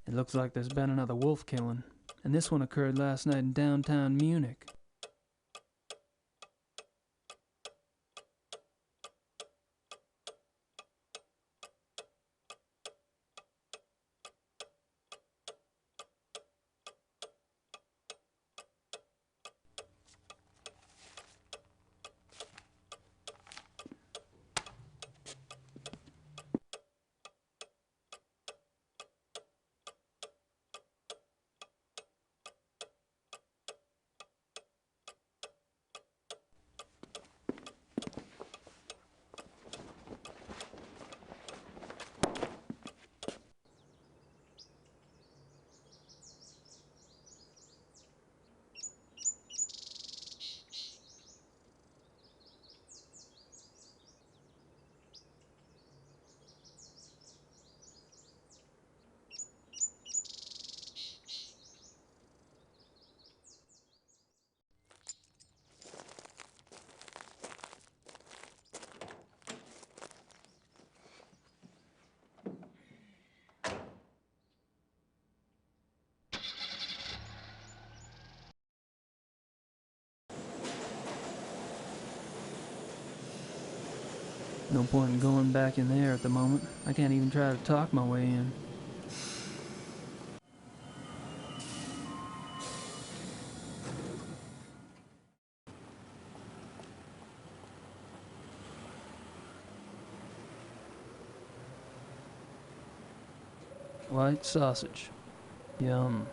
It looks like there's been another wolf killing, and this one occurred last night in downtown Munich. No point in going back in there at the moment. I can't even try to talk my way in. White sausage. Yum.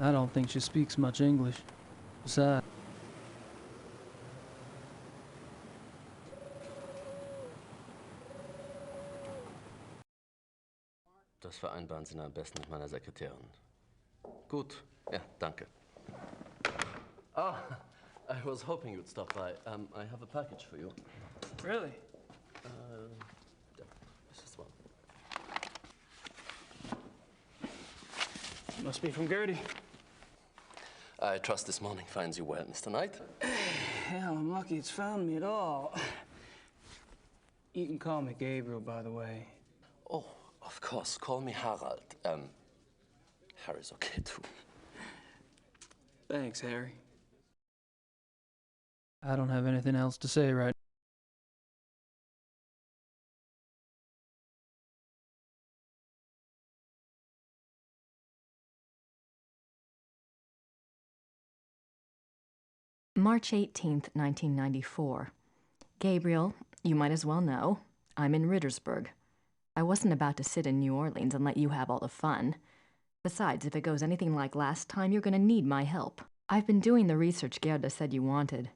I don't think she speaks much English. Besides, Das vereinbaren Sie am besten mit meiner Sekretärin. Gut, ja, danke. Ah, I was hoping you'd stop by. I have a package for you. really? Yeah, this is one. Must be from Gertie. I trust this morning finds you well, Mr. Knight. Hell, I'm lucky it's found me at all. You can call me Gabriel, by the way. Oh, of course, call me Harald. Harry's okay too. Thanks, Harry. I don't have anything else to say right March 18th, 1994. Gabriel, you might as well know, I'm in Rittersburg. I wasn't about to sit in New Orleans and let you have all the fun. Besides, if it goes anything like last time, you're gonna need my help. I've been doing the research Gerda said you wanted.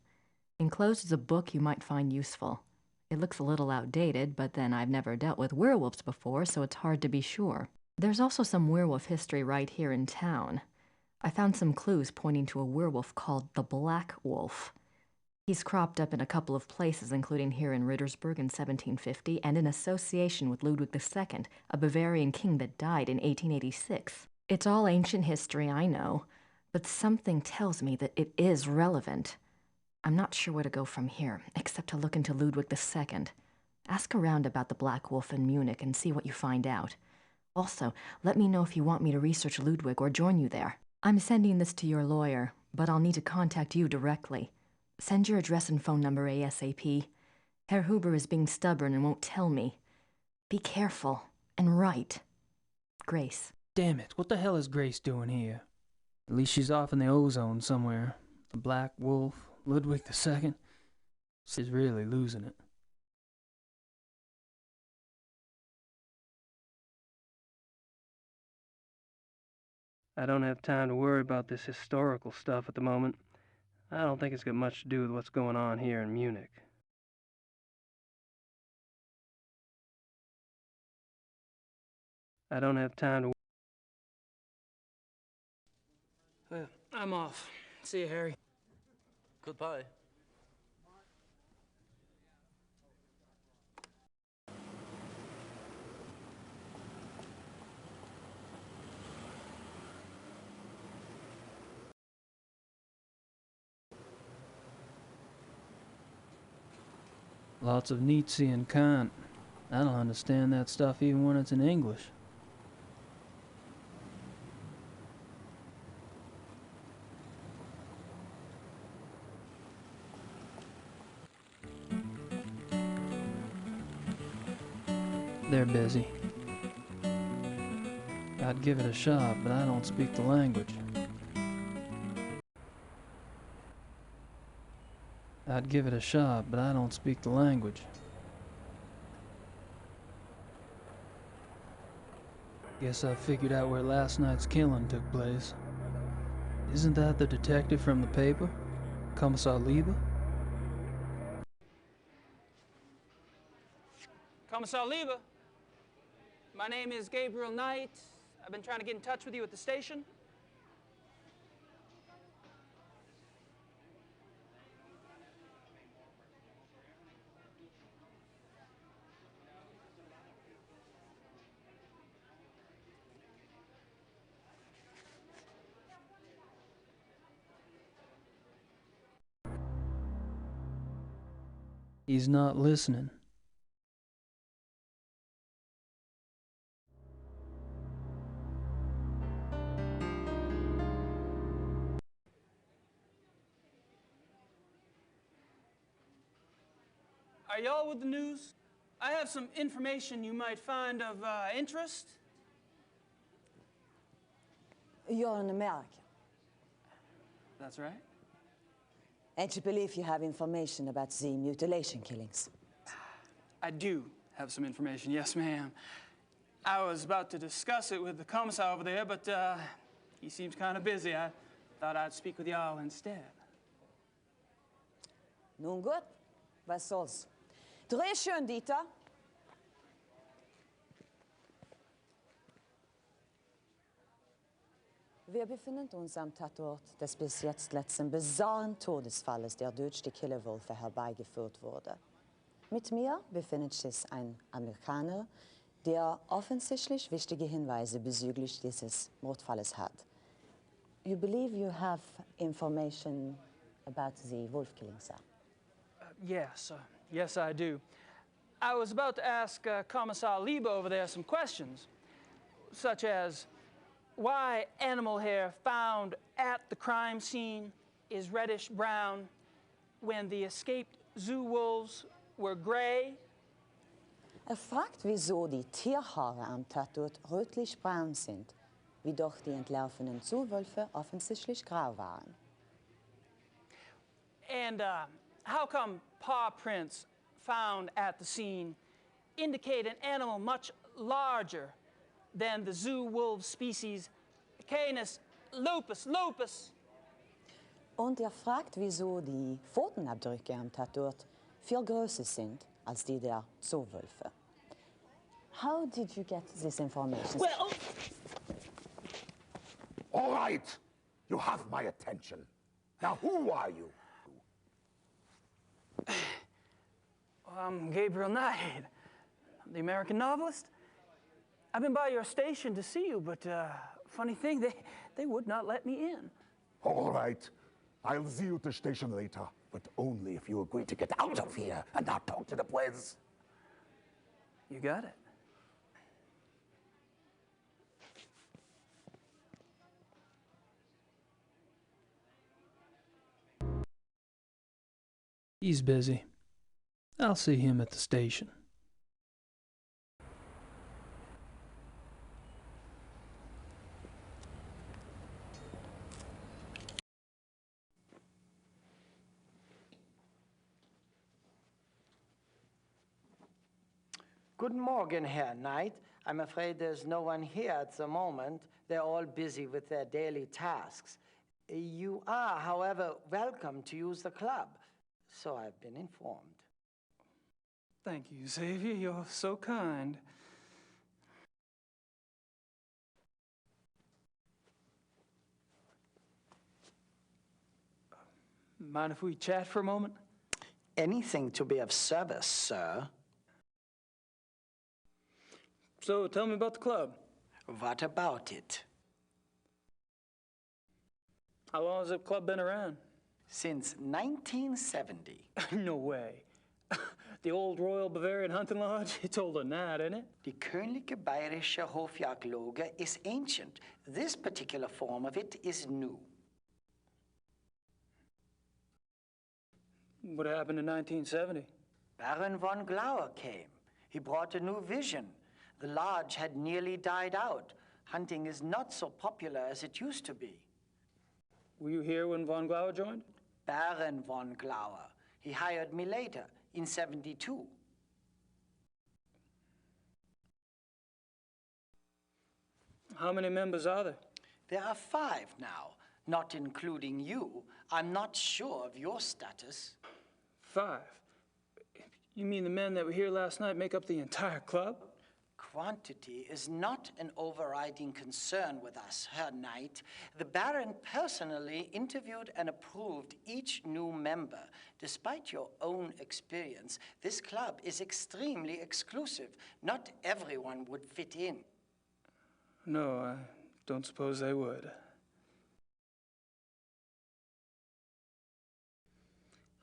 Enclosed is a book you might find useful. It looks a little outdated, but then I've never dealt with werewolves before, so it's hard to be sure. There's also some werewolf history right here in town. I found some clues pointing to a werewolf called the Black Wolf. He's cropped up in a couple of places, including here in Rittersburg in 1750 and in association with Ludwig II, a Bavarian king that died in 1886. It's all ancient history, I know, but something tells me that it is relevant. I'm not sure where to go from here, except to look into Ludwig II. Ask around about the Black Wolf in Munich and see what you find out. Also, let me know if you want me to research Ludwig or join you there. I'm sending this to your lawyer, but I'll need to contact you directly. Send your address and phone number ASAP. Herr Huber is being stubborn and won't tell me. Be careful and write. Grace. Damn it, what the hell is Grace doing here? At least she's off in the ozone somewhere. The Black Wolf, Ludwig II. She's really losing it. I don't have time to worry about this historical stuff at the moment. I don't think it's got much to do with what's going on here in Munich. I don't have time to... Well, I'm off. See you, Harry. Goodbye. Lots of Nietzsche and Kant. I don't understand that stuff even when it's in English. They're busy. I'd give it a shot, but I don't speak the language. I'd give it a shot, but I don't speak the language. Guess I figured out where last night's killing took place. Isn't that the detective from the paper? Commissar Lieber? Commissar Lieber, my name is Gabriel Knight. I've been trying to get in touch with you at the station. He's not listening. Are y'all with the news? I have some information you might find of interest. You're an American, That's right. and you believe you have information about the mutilation killings. I do have some information, yes, ma'am. I was about to discuss it with the commissar over there, but he seems kind of busy. I thought I'd speak with y'all instead. Nun gut, was soll's. Dreh schön, Dieter. Wir befinden uns am Tatort des bis jetzt letzten bizarren Todesfalles, der durch die Killerwölfe herbeigeführt wurde. Mit mir befindet sich ein Amerikaner, der offensichtlich wichtige Hinweise bezüglich dieses Mordfalles hat. You believe you have information about the wolf killing, sir? Yes, I do. I was about to ask Commissar Lieber over there some questions, such as why animal hair found at the crime scene is reddish-brown when the escaped zoo wolves were gray. Fragt, wieso die Tierhaare am Tatort rötlich-braun sind, wie doch die entlaufenen Zuwölfe offensichtlich grau waren. And how come paw prints found at the scene indicate an animal much larger than the zoo wolf species Canis lupus lupus? Und fragt, wieso die Pfotenabdrücke am Tatort viel größer sind als die der Zoowölfe. How did you get this information? Well, All right, you have my attention. Now, who are you? I'm Gabriel Knight, the American novelist. I've been by your station to see you, but funny thing, they would not let me in. All right, I'll see you at the station later, but only if you agree to get out of here and not talk to the press. You got it. He's busy. I'll see him at the station. Guten Morgen, Herr Knight. I'm afraid there's no one here at the moment. They're all busy with their daily tasks. You are, however, welcome to use the club, so I've been informed. Thank you, Xavier. You're so kind. Mind if we chat for a moment? Anything to be of service, sir. So tell me about the club. What about it? How long has the club been around? Since 1970. No way. The old Royal Bavarian Hunting Lodge? It's older than that, isn't it? Die Königliche Bayerische Hofjagdloge is ancient. This particular form of it is new. What happened in 1970? Baron von Glauer came. He brought a new vision. The lodge had nearly died out. Hunting is not so popular as it used to be. Were you here when von Glauer joined? Baron von Glauer. He hired me later, in '72. How many members are there? There are 5 now, not including you. I'm not sure of your status. 5? You mean the men that were here last night make up the entire club? Quantity is not an overriding concern with us, Herr Knight. The Baron personally interviewed and approved each new member. Despite your own experience, this club is extremely exclusive. Not everyone would fit in. No, I don't suppose they would.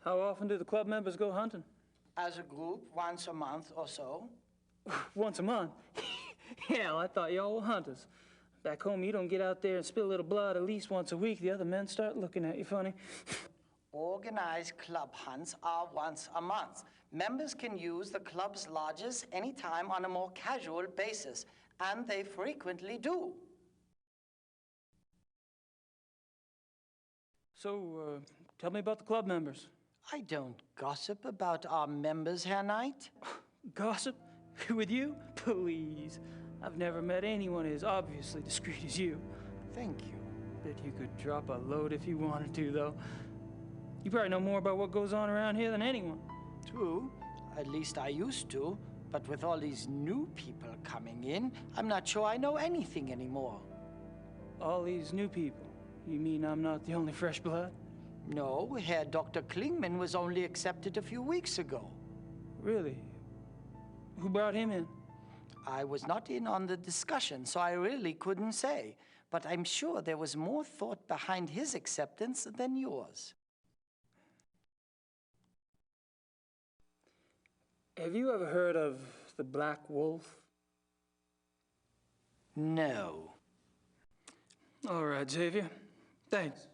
How often do the club members go hunting? As a group, once a month or so. Once a month? Hell, I thought y'all were hunters. Back home, you don't get out there and spill a little blood at least once a week. The other men start looking at you funny. Organized club hunts are once a month. Members can use the club's lodges anytime on a more casual basis, and they frequently do. So, tell me about the club members. I don't gossip about our members, Herr Knight. Gossip? With you? Please. I've never met anyone as obviously discreet as you. Thank you. Bet you could drop a load if you wanted to, though. You probably know more about what goes on around here than anyone. True. At least I used to. But with all these new people coming in, I'm not sure I know anything anymore. All these new people? You mean I'm not the only fresh blood? No, Herr Dr. Klingman was only accepted a few weeks ago. Really? Who brought him in? I was not in on the discussion, so I really couldn't say. But I'm sure there was more thought behind his acceptance than yours. Have you ever heard of the Black Wolf? No. All right, Xavier. Thanks.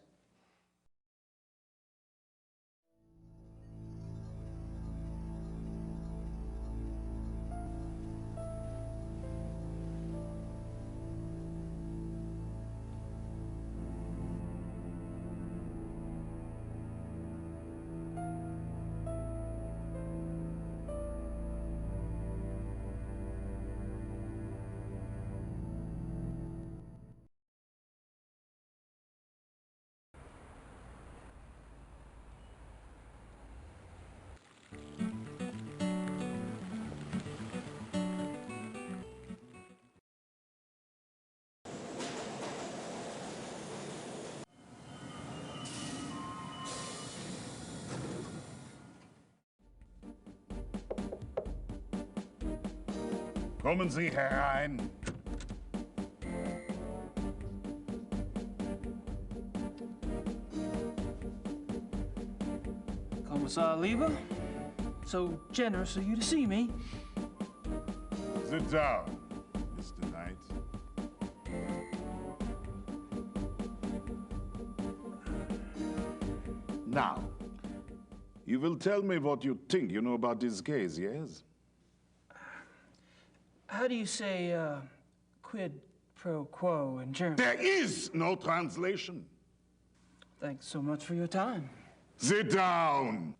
Kommen Sie herein. Kommissar Lieber, so generous of you to see me. Sit down, Mr. Knight. Now, you will tell me what you think you know about this case, yes? How do you say quid pro quo in German? There is no translation. Thanks so much for your time. Sit down.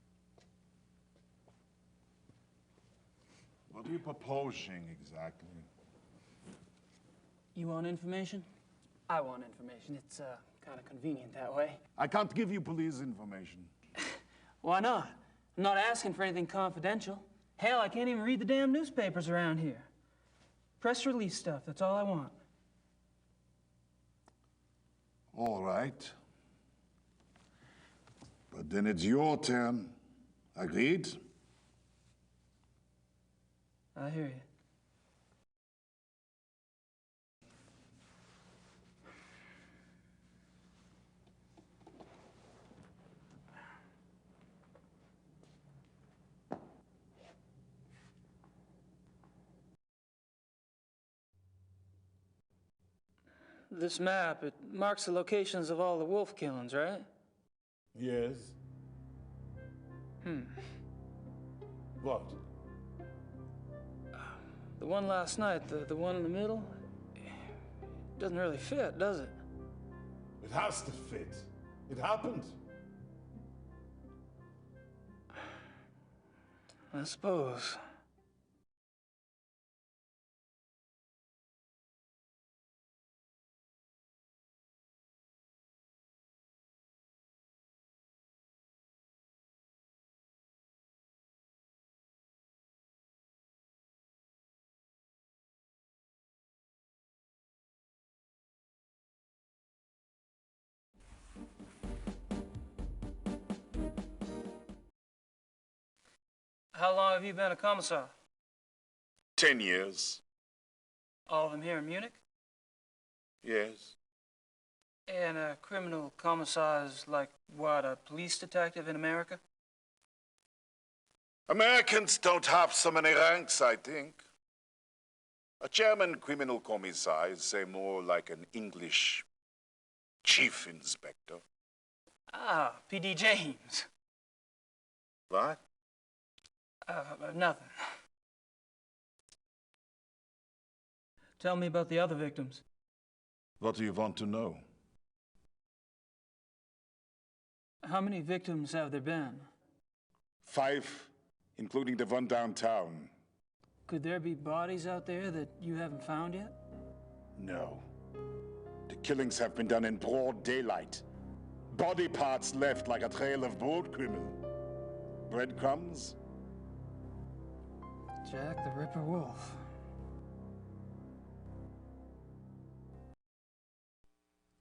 What are you proposing exactly? You want information? I want information. It's kind of convenient that way. I can't give you police information. Why not? I'm not asking for anything confidential. Hell, I can't even read the damn newspapers around here. Press release stuff, that's all I want. All right. But then it's your turn. Agreed? I hear you. This map, it marks the locations of all the wolf killings, right? Yes. Hmm. What? The one last night, the one in the middle, doesn't really fit, does it? It has to fit. It happened. I suppose. How long have you been a commissar? 10 years. All of them here in Munich? Yes. And a criminal commissar is like, what, a police detective in America? Americans don't have so many ranks, I think. A German criminal commissar is, say, more like an English chief inspector. Ah, P.D. James. What? Nothing. Tell me about the other victims. What do you want to know? How many victims have there been? 5, including the one downtown. Could there be bodies out there that you haven't found yet? No. The killings have been done in broad daylight. Body parts left like a trail of boat criminal. Breadcrumbs? Jack the Ripper Wolf.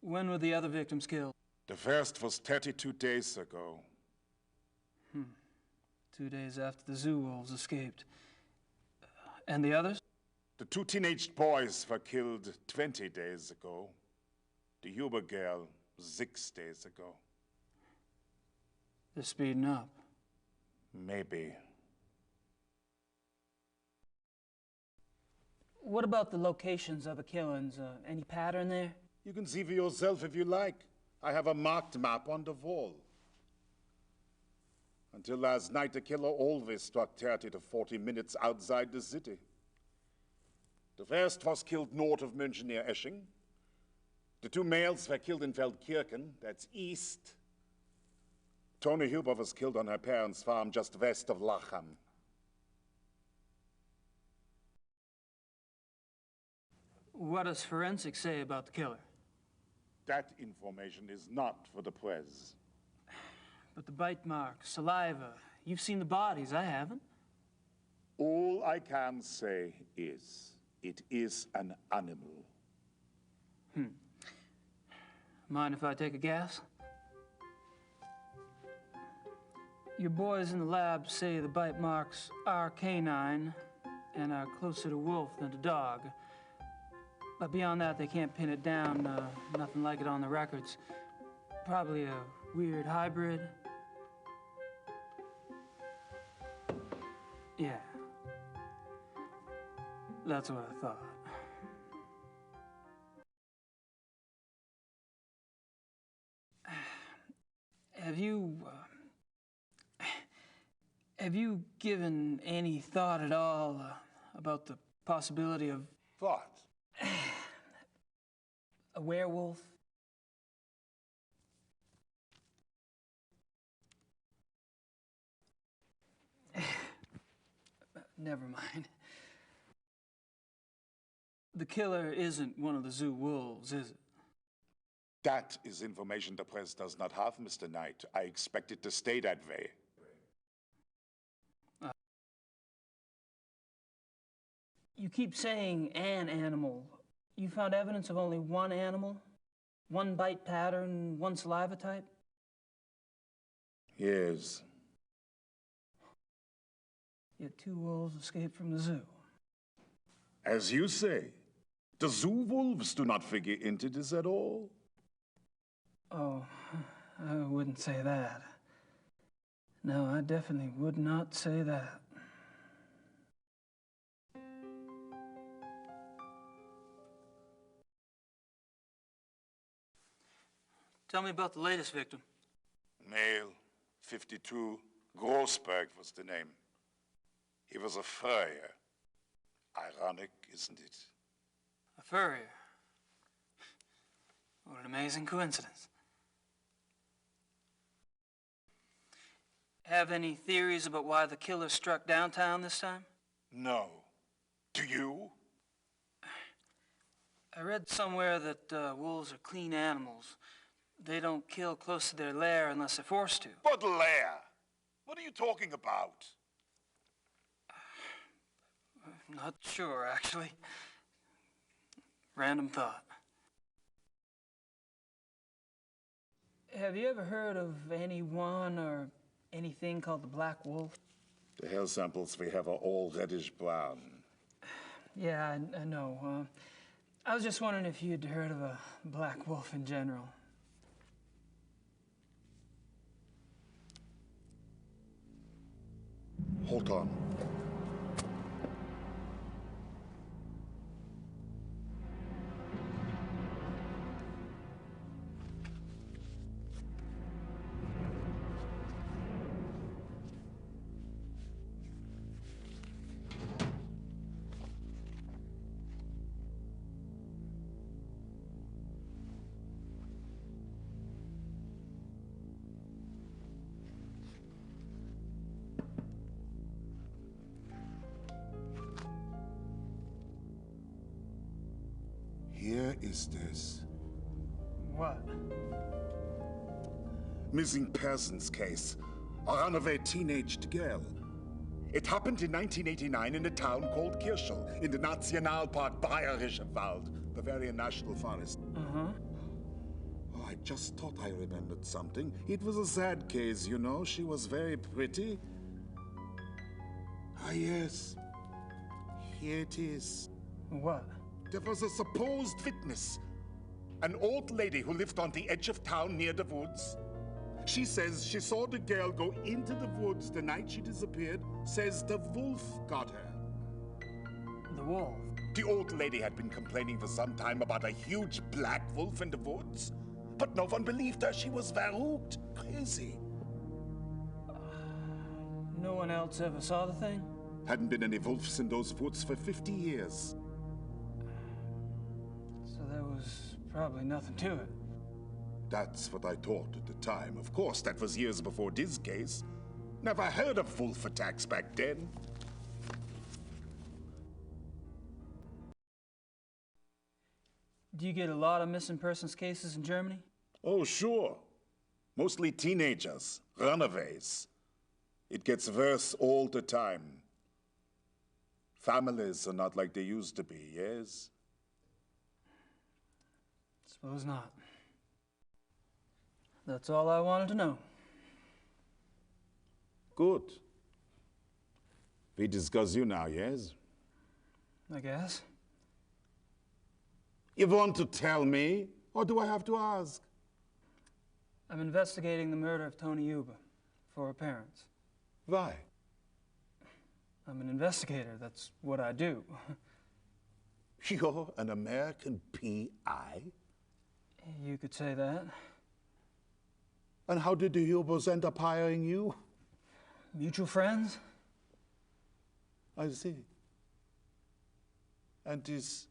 When were the other victims killed? The first was 32 days ago. 2 days after the zoo wolves escaped. And the others? The 2 teenage boys were killed 20 days ago. The Huber girl, 6 days ago. They're speeding up. Maybe. What about the locations of the killings? Any pattern there? You can see for yourself if you like. I have a marked map on the wall. Until last night, the killer always struck 30 to 40 minutes outside the city. The first was killed north of München near Esching. The 2 males were killed in Feldkirchen, that's east. Toni Huber was killed on her parents' farm just west of Lachem. What does forensics say about the killer? That information is not for the press. But the bite marks, saliva, you've seen the bodies, I haven't. All I can say is, it is an animal. Mind if I take a guess? Your boys in the lab say the bite marks are canine and are closer to wolf than to dog. But beyond that, they can't pin it down. Nothing like it on the records. Probably a weird hybrid. Yeah. That's what I thought. Have you given any thought at all about the possibility of What? a werewolf? Never mind. The killer isn't one of the zoo wolves, is it? That is information the press does not have, Mr. Knight. I expect it to stay that way. You keep saying an animal. You found evidence of only one animal? One bite pattern, one saliva type? Yes. Yet 2 wolves escaped from the zoo. As you say, the zoo wolves do not figure into this at all. Oh, I wouldn't say that. No, I definitely would not say that. Tell me about the latest victim. Male, 52, Grossberg was the name. He was a furrier. Ironic, isn't it? A furrier. What an amazing coincidence. Have any theories about why the killer struck downtown this time? No. Do you? I read somewhere that wolves are clean animals. They don't kill close to their lair unless they're forced to. What lair? What are you talking about? Not sure, actually. Random thought. Have you ever heard of anyone or anything called the Black Wolf? The hair samples we have are all reddish-brown. Yeah, I know. I was just wondering if you'd heard of a black wolf in general. Hold on. Here is this. What? Missing persons case. A runaway teenaged girl. It happened in 1989 in a town called Kirschel, in the Nationalpark Bayerischer Wald, Bavarian National Forest. Uh-huh. Oh, I just thought I remembered something. It was a sad case, you know. She was very pretty. Ah, yes. Here it is. What? There was a supposed witness. An old lady who lived on the edge of town near the woods. She says she saw the girl go into the woods the night she disappeared. Says the wolf got her. The wolf? The old lady had been complaining for some time about a huge black wolf in the woods. But no one believed her. She was verrückt, crazy. No one else ever saw the thing? Hadn't been any wolves in those woods for 50 years. So there was probably nothing to it. That's what I thought at the time. Of course, that was years before this case. Never heard of wolf attacks back then. Do you get a lot of missing persons cases in Germany? Oh, sure. Mostly teenagers, runaways. It gets worse all the time. Families are not like they used to be, yes? Suppose not. That's all I wanted to know. Good. We discuss you now, yes? I guess. You want to tell me, or do I have to ask? I'm investigating the murder of Tony Yuba for her parents. Why? I'm an investigator. That's what I do. You're an American PI? You could say that. And how did the Hubers end up hiring you? Mutual friends? I see. And this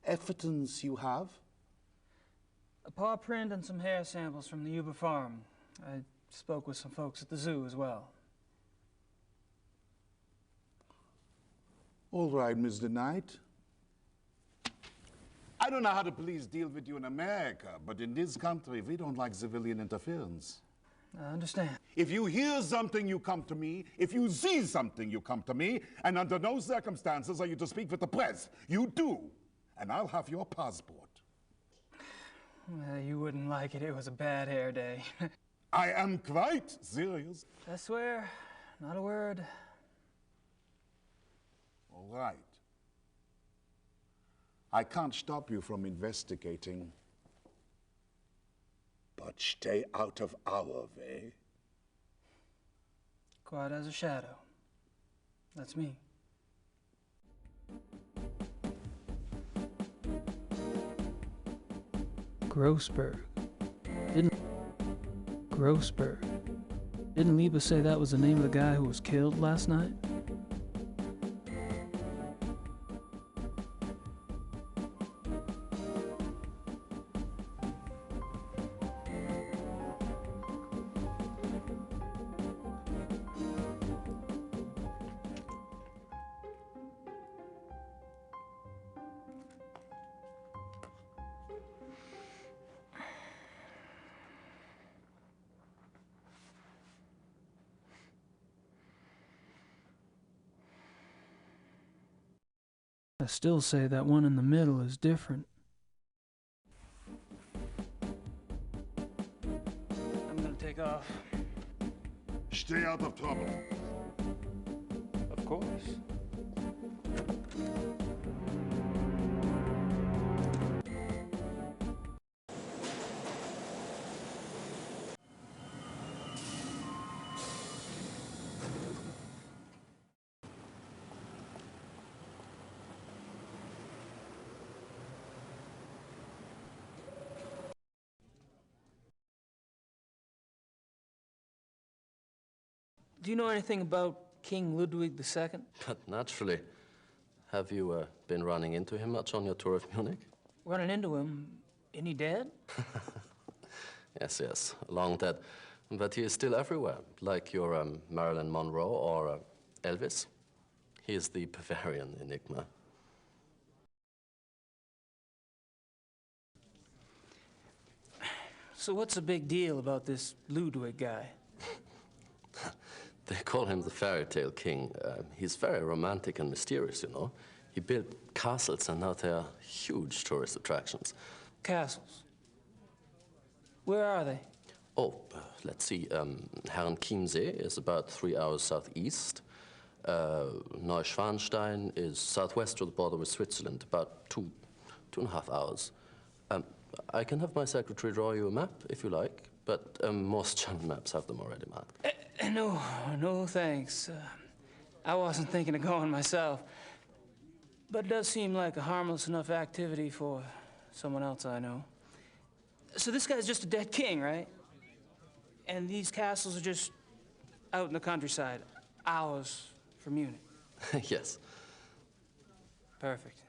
evidence you have? A paw print and some hair samples from the Yuba farm. I spoke with some folks at the zoo as well. All right, Mr. Knight. I don't know how the police deal with you in America, but in this country, we don't like civilian interference. I understand. If you hear something, you come to me. If you see something, you come to me. And under no circumstances are you to speak with the press. You do. And I'll have your passport. Well, you wouldn't like it. It was a bad hair day. I am quite serious. I swear, not a word. All right. I can't stop you from investigating. But stay out of our way. Quiet as a shadow. That's me. Grossberg. Grossberg. Didn't Liebe say that was the name of the guy who was killed last night? I still say that one in the middle is different. I'm gonna take off. Stay out of trouble. Of course. Do you know anything about King Ludwig II? But naturally. Have you been running into him much on your tour of Munich? Running into him? Isn't he dead? Yes, yes, long dead. But he is still everywhere, like your Marilyn Monroe or Elvis. He is the Bavarian enigma. So what's the big deal about this Ludwig guy? They call him the fairy tale king. He's very romantic and mysterious, you know. He built castles, and now they are huge tourist attractions. Castles? Where are they? Oh, let's see. Herrenchiemsee is about 3 hours southeast. Neuschwanstein is southwest of the border with Switzerland, about 2.5 hours. I can have my secretary draw you a map, if you like, but most German maps have them already marked. No, thanks. I wasn't thinking of going myself. But it does seem like a harmless enough activity for someone else I know. So this guy's just a dead king, right? And these castles are just out in the countryside, hours from Munich. Yes. Perfect.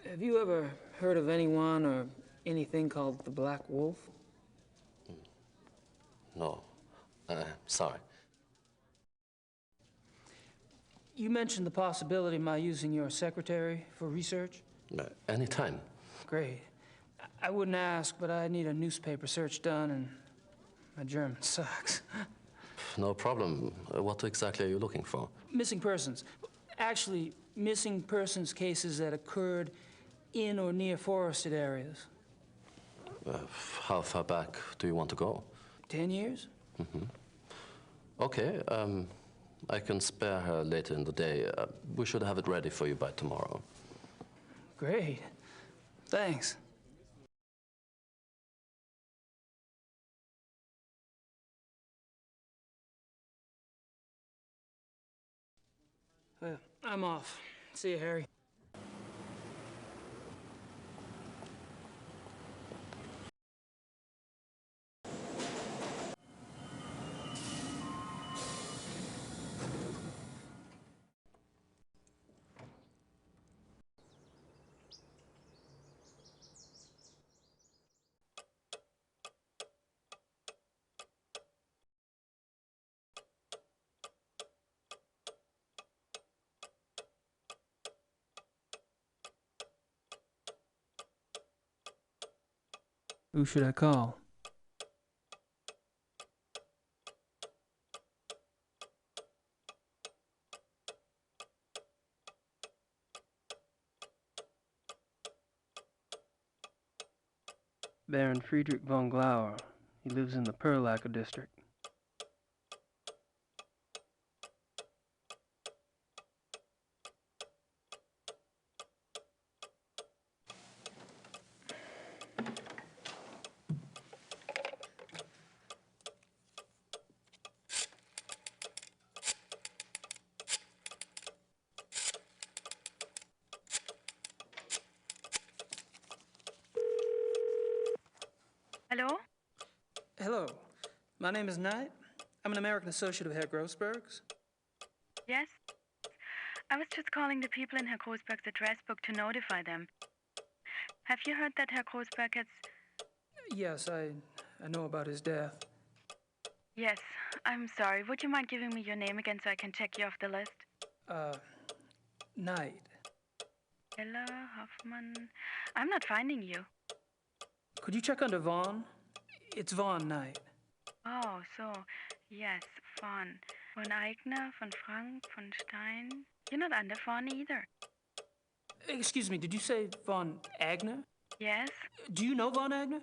Have you ever heard of anyone or anything called the Black Wolf? No. Sorry. You mentioned the possibility of my using your secretary for research? Anytime. Great. I wouldn't ask, but I need a newspaper search done, and my German sucks. No problem. What exactly are you looking for? Missing persons. Actually, missing persons cases that occurred in or near forested areas. How far back do you want to go? 10 years? Mm-hmm. Okay, I can spare her later in the day. We should have it ready for you by tomorrow. Great. Thanks. Well, I'm off. See you, Harry. Who should I call? Baron Friedrich von Glauer. He lives in the Perlacker district. Hello? Hello. My name is Knight. I'm an American associate of Herr Grossberg's. Yes? I was just calling the people in Herr Großberg's address book to notify them. Have you heard that Herr Großberg has... Yes, I know about his death. Yes, I'm sorry. Would you mind giving me your name again so I can check you off the list? Knight. Ella Hoffman... I'm not finding you. Could you check under Vaughn? It's Vaughn night. Oh, so, yes, von. Von Eigner, von Frank, von Stein. You're not under Von either. Excuse me, did you say Von Agner? Yes? Do you know Von Agner?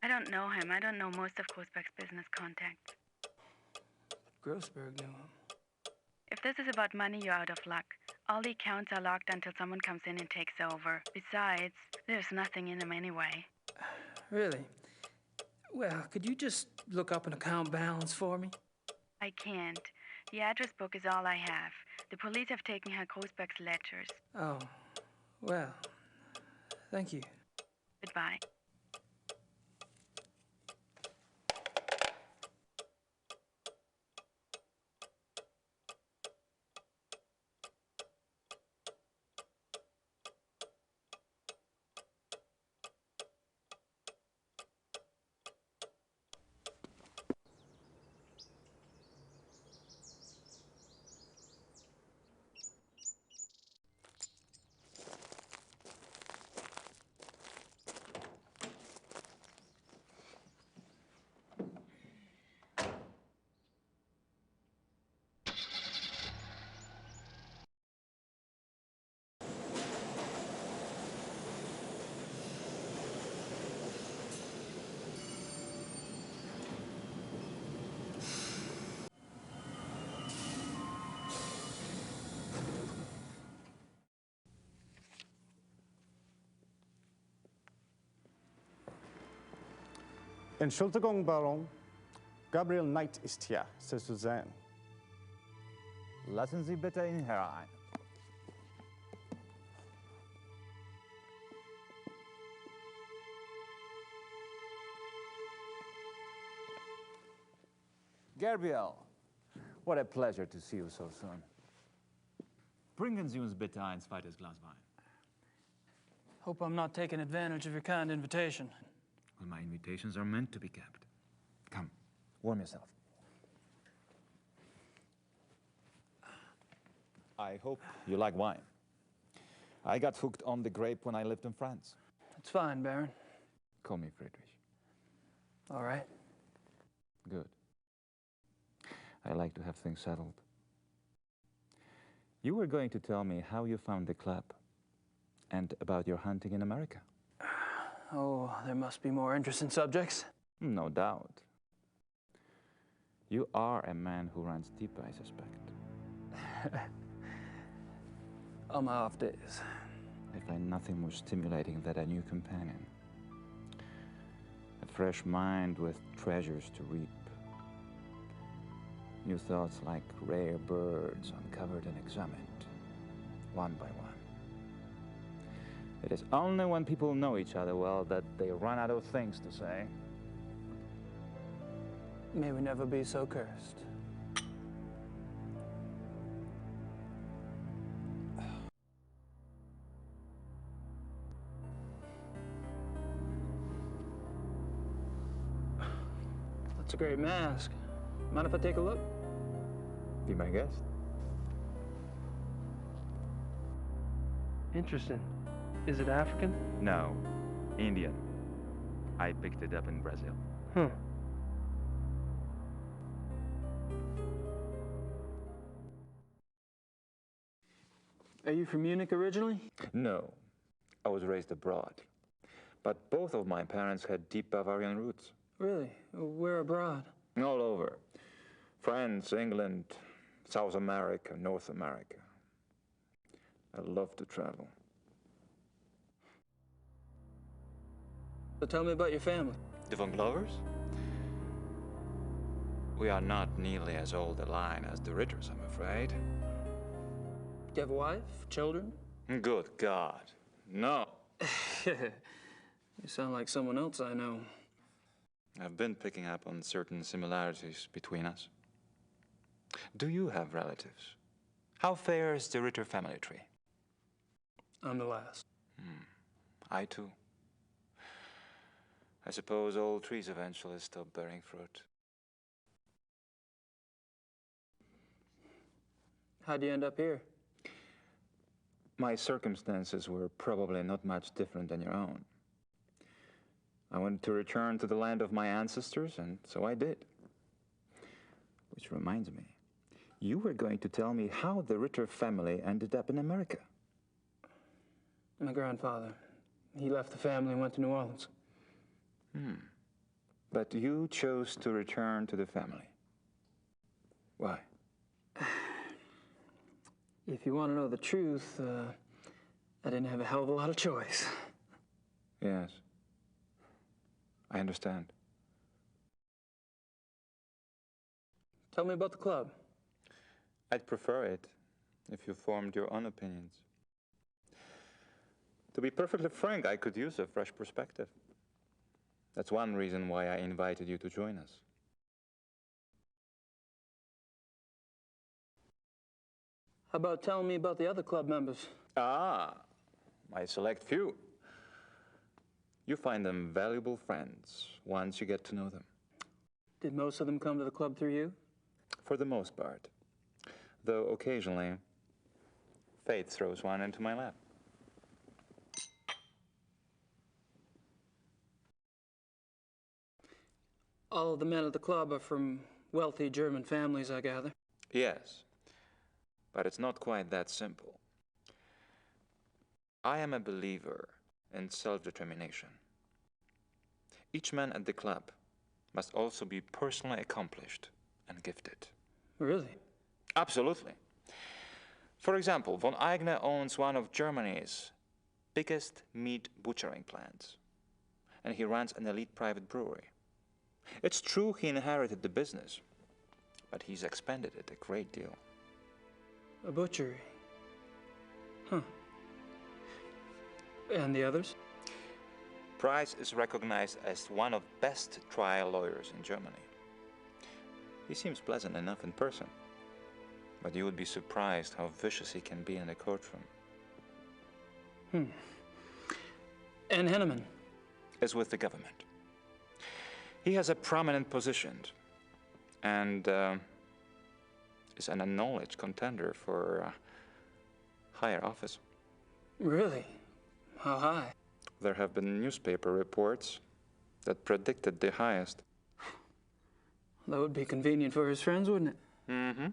I don't know him. I don't know most of Grossberg's business contacts. Grossberg knew him. If this is about money, you're out of luck. All the accounts are locked until someone comes in and takes over. Besides, there's nothing in them anyway. Really? Well, could you just look up an account balance for me? I can't. The address book is all I have. The police have taken Herr Grossberg's ledgers. Oh, well, thank you. Goodbye. Entschuldigung, Baron. Gabriel Knight ist hier, Sie zu sehen. Lassen Sie bitte ihn herein. Gabriel, what a pleasure to see you so soon. Bringen Sie uns bitte ein zweites Glas Wein. Hope I'm not taking advantage of your kind invitation. Well, my invitations are meant to be kept. Come, warm yourself. I hope you like wine. I got hooked on the grape when I lived in France. It's fine, Baron. Call me Friedrich. All right. Good. I like to have things settled. You were going to tell me how you found the club and about your hunting in America. Oh, there must be more interesting subjects. No doubt. You are a man who runs deep, I suspect. On my off days. I find nothing more stimulating than a new companion. A fresh mind with treasures to reap. New thoughts like rare birds uncovered and examined, one by one. It is only when people know each other well that they run out of things to say. May we never be so cursed. That's a great mask. Mind if I take a look? Be my guest. Interesting. Is it African? No, Indian. I picked it up in Brazil. Huh. Are you from Munich originally? No, I was raised abroad. But both of my parents had deep Bavarian roots. Really? Where abroad? All over. France, England, South America, North America. I love to travel. So tell me about your family. The Von Glovers? We are not nearly as old a line as the Ritters, I'm afraid. Do you have a wife? Children? Good God, no. You sound like someone else I know. I've been picking up on certain similarities between us. Do you have relatives? How fares the Ritter family tree? I'm the last. I too. I suppose all trees eventually stop bearing fruit. How'd you end up here? My circumstances were probably not much different than your own. I wanted to return to the land of my ancestors, and so I did. Which reminds me, you were going to tell me how the Ritter family ended up in America. My grandfather. He left the family and went to New Orleans. But you chose to return to the family. Why? If you want to know the truth, I didn't have a hell of a lot of choice. Yes. I understand. Tell me about the club. I'd prefer it if you formed your own opinions. To be perfectly frank, I could use a fresh perspective. That's one reason why I invited you to join us. How about telling me about the other club members? Ah, my select few. You find them valuable friends once you get to know them. Did most of them come to the club through you? For the most part. Though occasionally, fate throws one into my lap. All of the men at the club are from wealthy German families, I gather. Yes, but it's not quite that simple. I am a believer in self-determination. Each man at the club must also be personally accomplished and gifted. Really? Absolutely. For example, von Eigner owns one of Germany's biggest meat butchering plants, and he runs an elite private brewery. It's true he inherited the business, but he's expanded it a great deal. A butchery? Huh. And the others? Price is recognized as one of the best trial lawyers in Germany. He seems pleasant enough in person, but you would be surprised how vicious he can be in a courtroom. And Henneman? Is with the government. He has a prominent position and is an acknowledged contender for higher office. Really? How high? There have been newspaper reports that predicted the highest. That would be convenient for his friends, wouldn't it? Mm-hmm.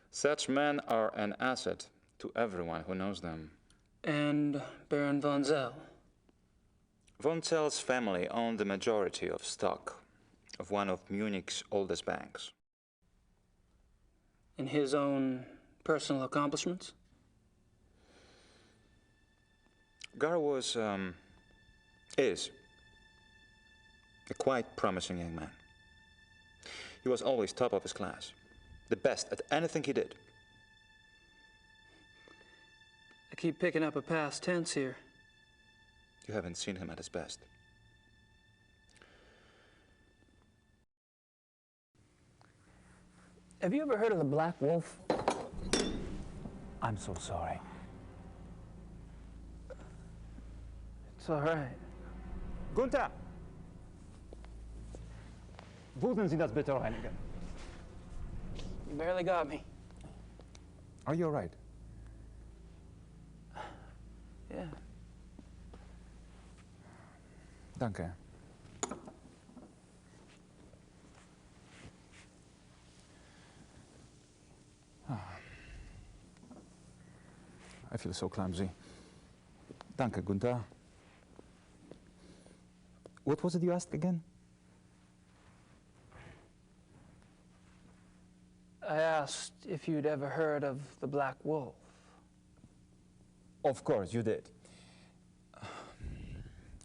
Such men are an asset to everyone who knows them. And Baron von Zell? Von Zell's family owned the majority of stock of one of Munich's oldest banks. In his own personal accomplishments? Gar is a quite promising young man. He was always top of his class, the best at anything he did. I keep picking up a past tense here. You haven't seen him at his best. Have you ever heard of the Black Wolf? I'm so sorry. It's all right. Gunther! Würden Sie das bitte reinigen? You barely got me. Are you all right? Yeah. Danke. I feel so clumsy. Danke, Gunther. What was it you asked again? I asked if you'd ever heard of the Black Wolf. Of course, you did.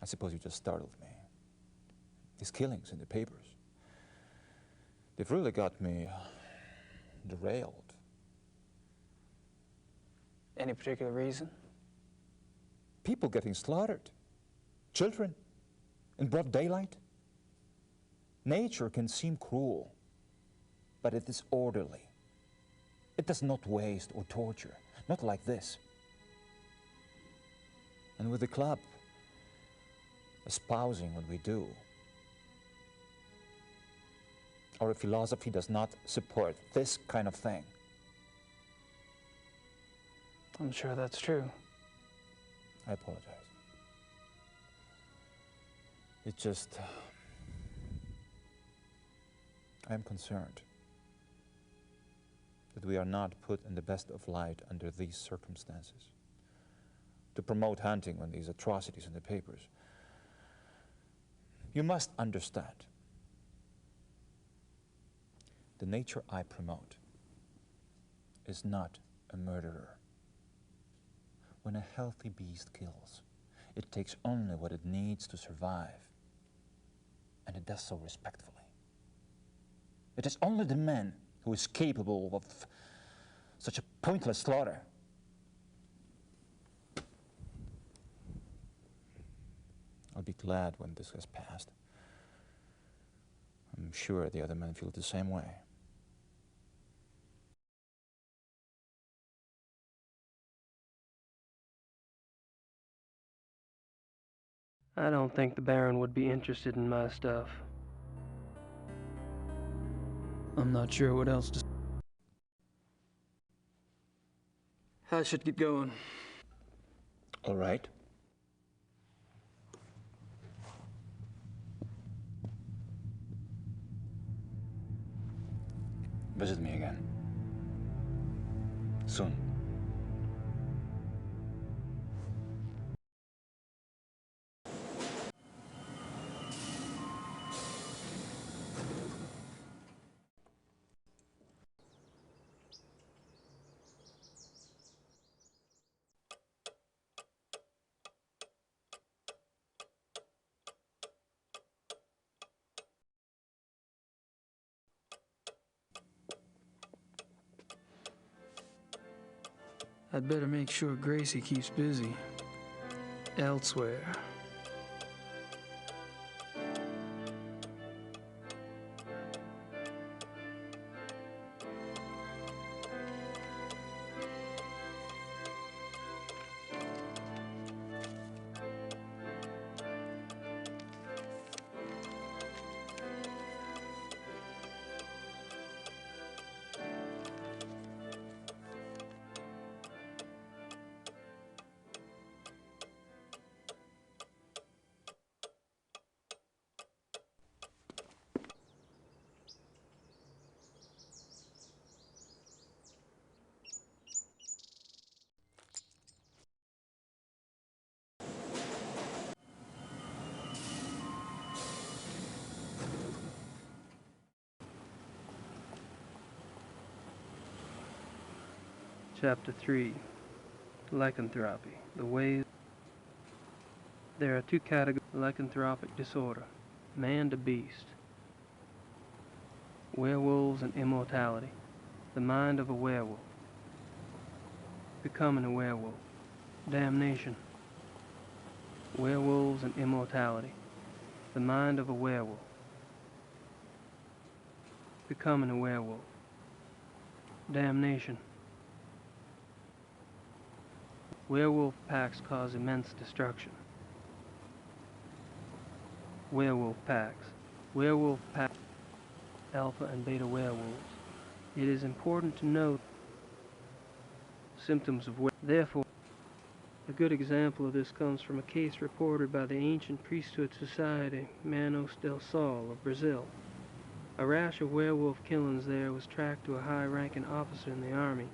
I suppose you just startled me. These killings in the papers. They've really got me derailed. Any particular reason? People getting slaughtered. Children. In broad daylight. Nature can seem cruel, but it is orderly. It does not waste or torture. Not like this. And with the club espousing what we do, our philosophy does not support this kind of thing. I'm sure that's true. I apologize. It's just... I am concerned that we are not put in the best of light under these circumstances. To promote hunting when these atrocities in the papers. You must understand, the nature I promote is not a murderer. When a healthy beast kills, it takes only what it needs to survive, and it does so respectfully. It is only the man who is capable of such a pointless slaughter. I'll be glad when this has passed. I'm sure the other men feel the same way. I don't think the Baron would be interested in my stuff. I'm not sure what else to... I should get going. All right. Visit me again. Soon. I'd better make sure Gracie keeps busy. Elsewhere. Chapter 3. Lycanthropy. The ways. There are two categories of lycanthropic disorder. Man to beast. Werewolves and immortality. The mind of a werewolf. Becoming a werewolf. Damnation. Werewolves and immortality. The mind of a werewolf. Becoming a werewolf. Damnation. Werewolf packs cause immense destruction. Werewolf packs. Werewolf packs. Alpha and beta werewolves. It is important to note symptoms of werewolf. Therefore, a good example of this comes from a case reported by the ancient priesthood society Manos del Sol of Brazil. A rash of werewolf killings there was tracked to a high-ranking officer in the army.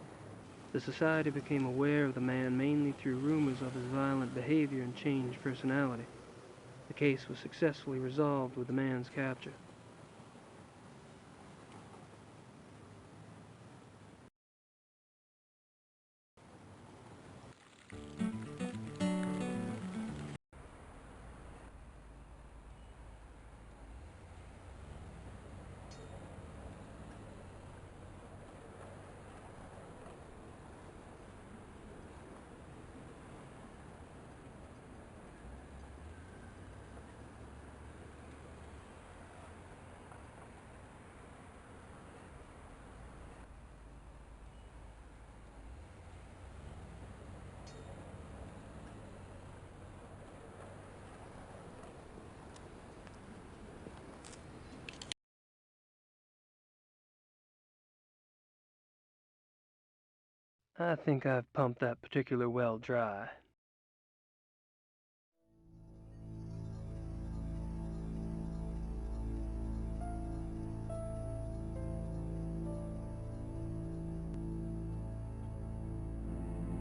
The society became aware of the man mainly through rumors of his violent behavior and changed personality. The case was successfully resolved with the man's capture. I think I've pumped that particular well dry.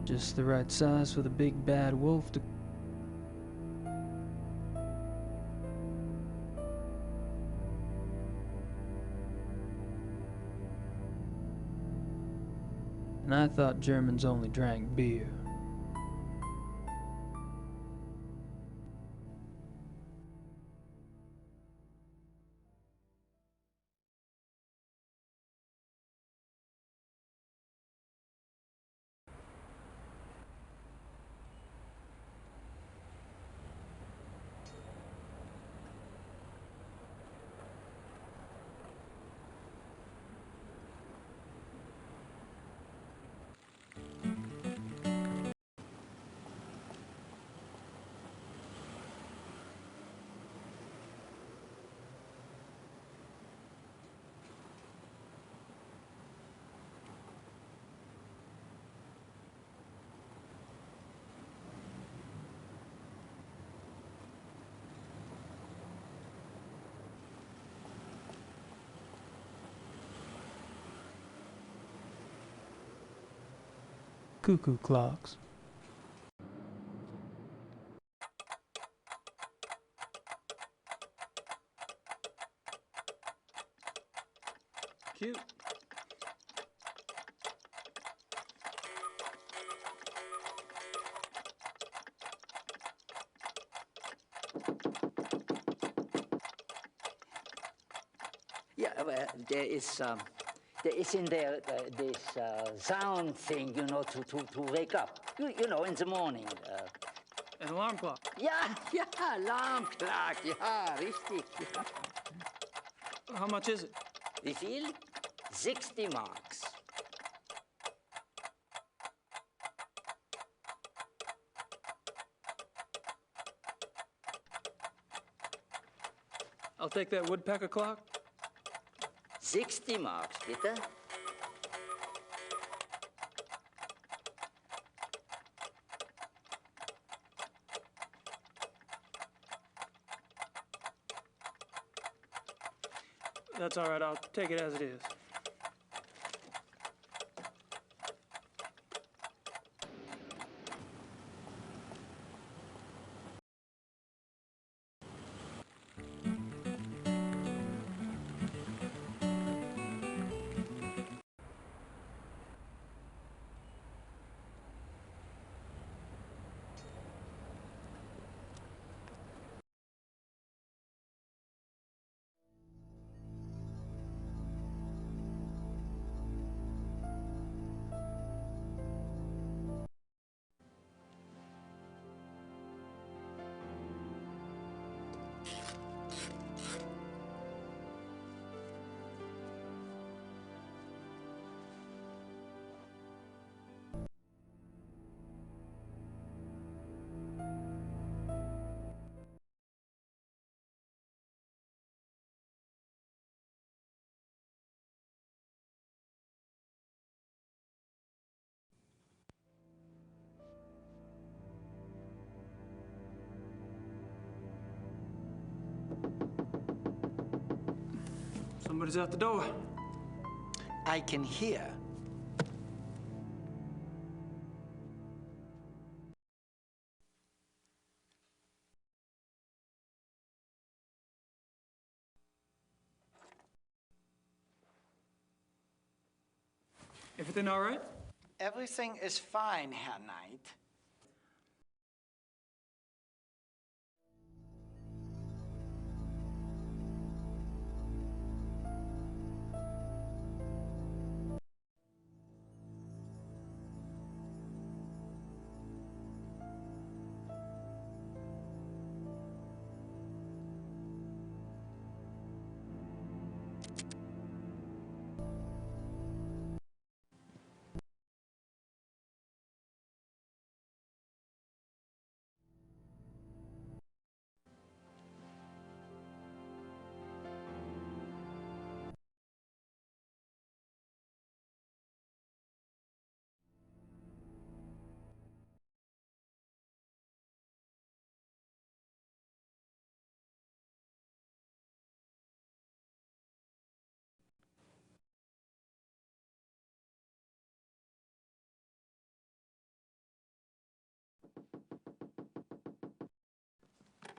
Just the right size for the big bad wolf to... And I thought Germans only drank beer. Cuckoo clocks. Cute. Yeah, well, there is in there this sound thing, you know, to wake up. You know, in the morning. An alarm clock. Yeah, alarm clock. Ja, richtig. Ja. How much is it? Wie viel? 60 marks. I'll take that woodpecker clock. 60 marks, bitte. That's all right. I'll take it as it is. Somebody's at the door. I can hear. Everything all right? Everything is fine, Herr Knight.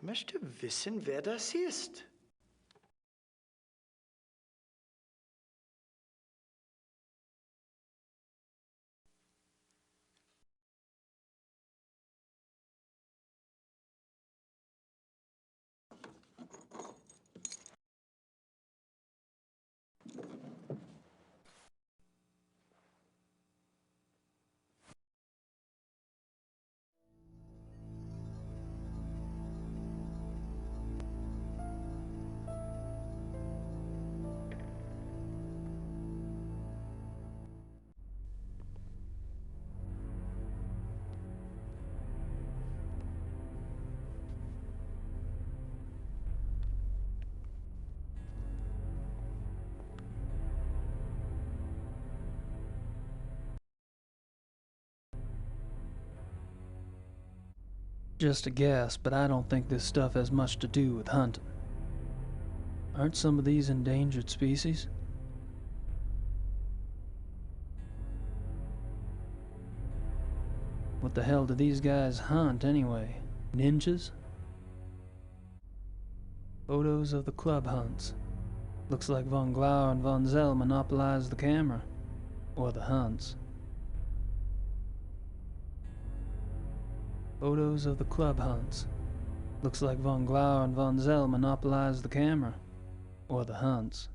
möchte wissen, wer das ist. Just a guess, but I don't think this stuff has much to do with hunting. Aren't some of these endangered species? What the hell do these guys hunt anyway? Ninjas? Photos of the club hunts. Looks like von Glauer and von Zell monopolized the camera. Or the hunts. Photos of the club hunts. Looks like von Glauer and von Zell monopolized the camera. Or the hunts.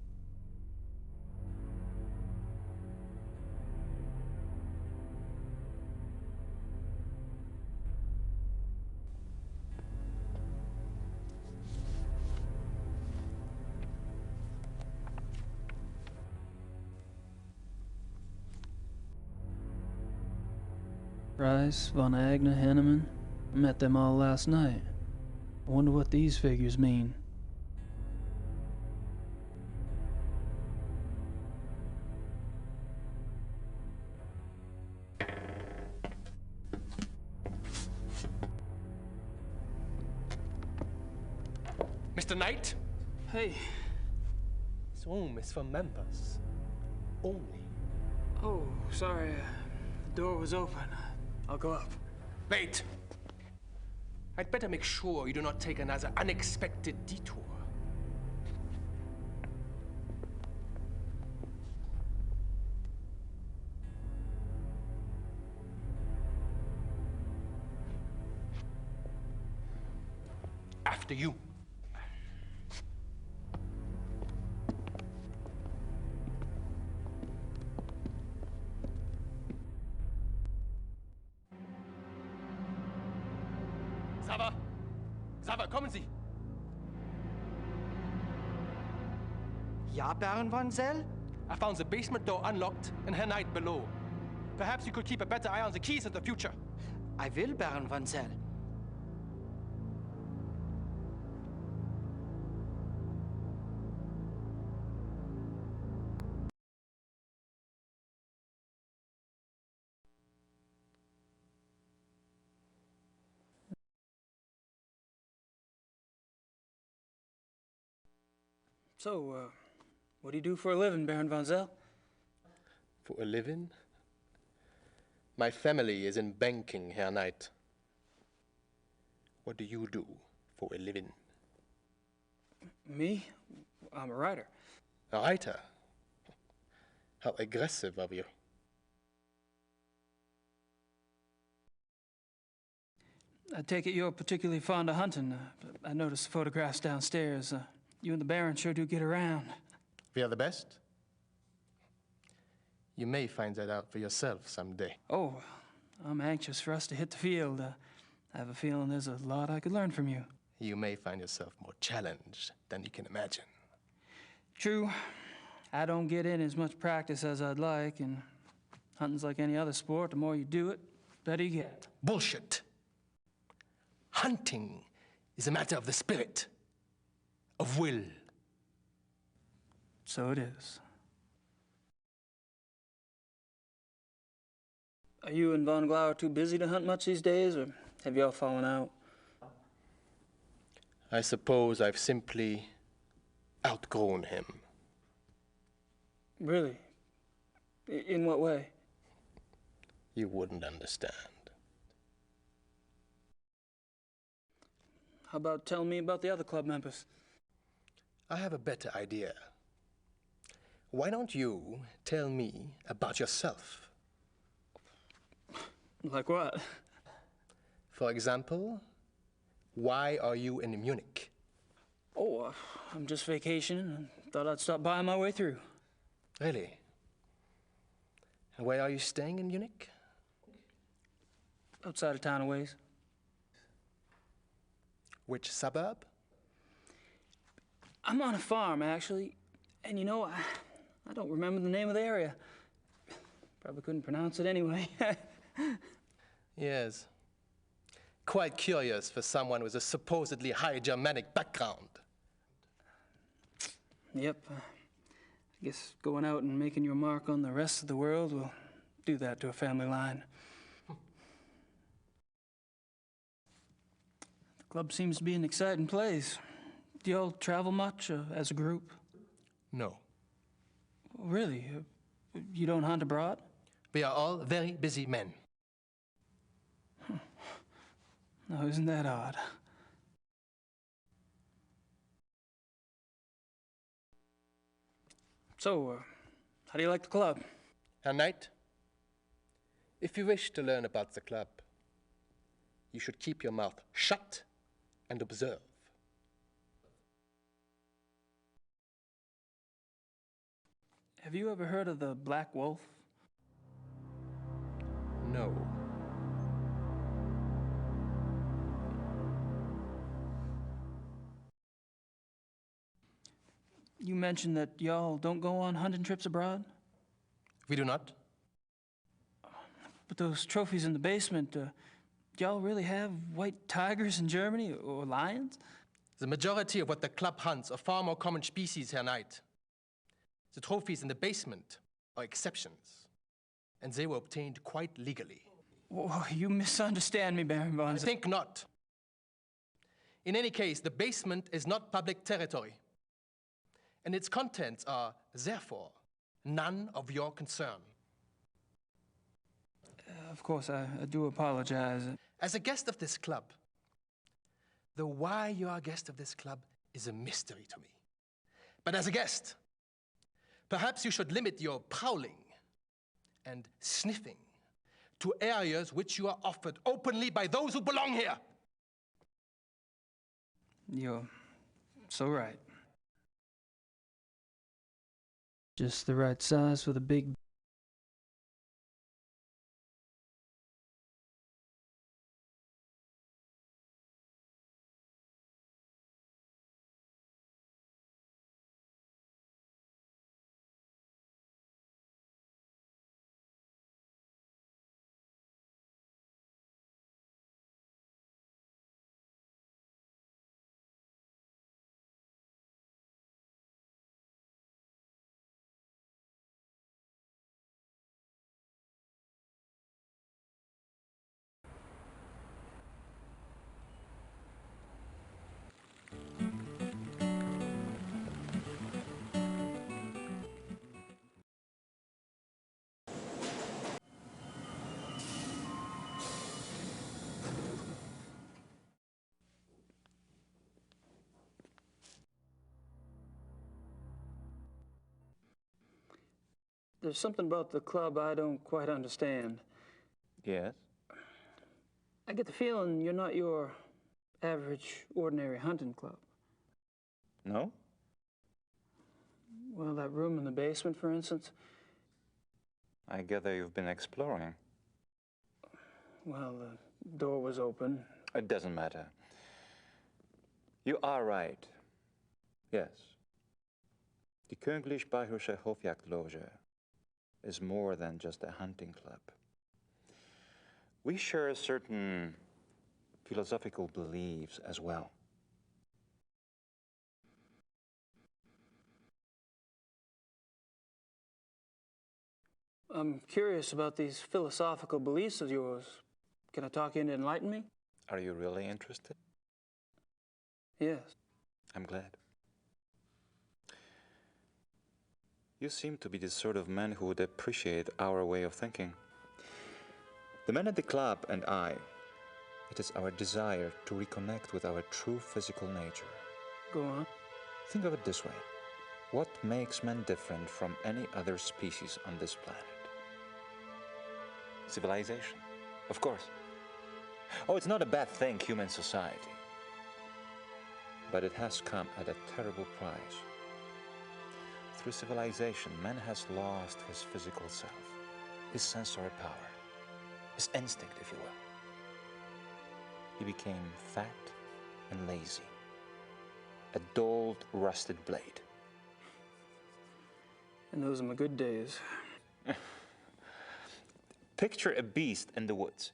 Rice, von Agner, Henneman. I met them all last night. I wonder what these figures mean. Mr. Knight? Hey. This room is for members. Only. Oh, sorry. The door was open. I'll go up. Wait! I'd better make sure you do not take another unexpected detour. After you. Sava, kommen Sie! Ja, Baron von Zell? I found the basement door unlocked and Herr Knight below. Perhaps you could keep a better eye on the keys in the future. I will, Baron von Zell. So, what do you do for a living, Baron von Zell? For a living? My family is in banking, Herr Knight. What do you do for a living? Me? I'm a writer. A writer? How aggressive of you. I take it you're particularly fond of hunting. I noticed the photographs downstairs. You and the Baron sure do get around. We are the best? You may find that out for yourself someday. Oh, I'm anxious for us to hit the field. I have a feeling there's a lot I could learn from you. You may find yourself more challenged than you can imagine. True. I don't get in as much practice as I'd like, and hunting's like any other sport. The more you do it, the better you get. Bullshit. Hunting is a matter of the spirit, of will. So it is. Are you and von Glauer too busy to hunt much these days, or have y'all fallen out? I suppose I've simply outgrown him. Really? In what way? You wouldn't understand. How about telling me about the other club members? I have a better idea. Why don't you tell me about yourself? Like what? For example, why are you in Munich? Oh, I'm just vacationing and thought I'd stop by on my way through. Really? And where are you staying in Munich? Outside of town a ways. Which suburb? I'm on a farm, actually. And you know, I don't remember the name of the area. Probably couldn't pronounce it anyway. Yes. Quite curious for someone with a supposedly high Germanic background. Yep. I guess going out and making your mark on the rest of the world will do that to a family line. The club seems to be an exciting place. Do y'all travel much as a group? No. Really? You don't hunt abroad? We are all very busy men. No, isn't that odd? So, how do you like the club? Herr Knight, if you wish to learn about the club, you should keep your mouth shut and observe. Have you ever heard of the Black Wolf? No. You mentioned that y'all don't go on hunting trips abroad? We do not. But those trophies in the basement, do y'all really have white tigers in Germany or lions? The majority of what the club hunts are far more common species, Herr Knight. The trophies in the basement are exceptions, and they were obtained quite legally. Oh, you misunderstand me, Baron von. I think not. In any case, the basement is not public territory, and its contents are, therefore, none of your concern. Of course, I do apologize. As a guest of this club, the why you are a guest of this club is a mystery to me. But as a guest, perhaps you should limit your prowling and sniffing to areas which you are offered openly by those who belong here. You're so right. Just the right size for the big... There's something about the club I don't quite understand. Yes? I get the feeling you're not your average, ordinary hunting club. No? Well, that room in the basement, for instance. I gather you've been exploring. Well, the door was open. It doesn't matter. You are right. Yes. The Königlich Bayerische Hofjagdloge is more than just a hunting club. We share certain philosophical beliefs as well. I'm curious about these philosophical beliefs of yours. Can I talk you into enlighten me? Are you really interested? Yes. I'm glad. You seem to be the sort of man who would appreciate our way of thinking. The men at the club and I It is our desire to reconnect with our true physical nature. Go on. Think of it this way. What makes man different from any other species on this planet? Civilization, of course. Oh, it's not a bad thing, human society. But it has come at a terrible price. Through civilization, man has lost his physical self, his sensory power, his instinct, if you will. He became fat and lazy, a dulled, rusted blade. And those are my good days. Picture a beast in the woods.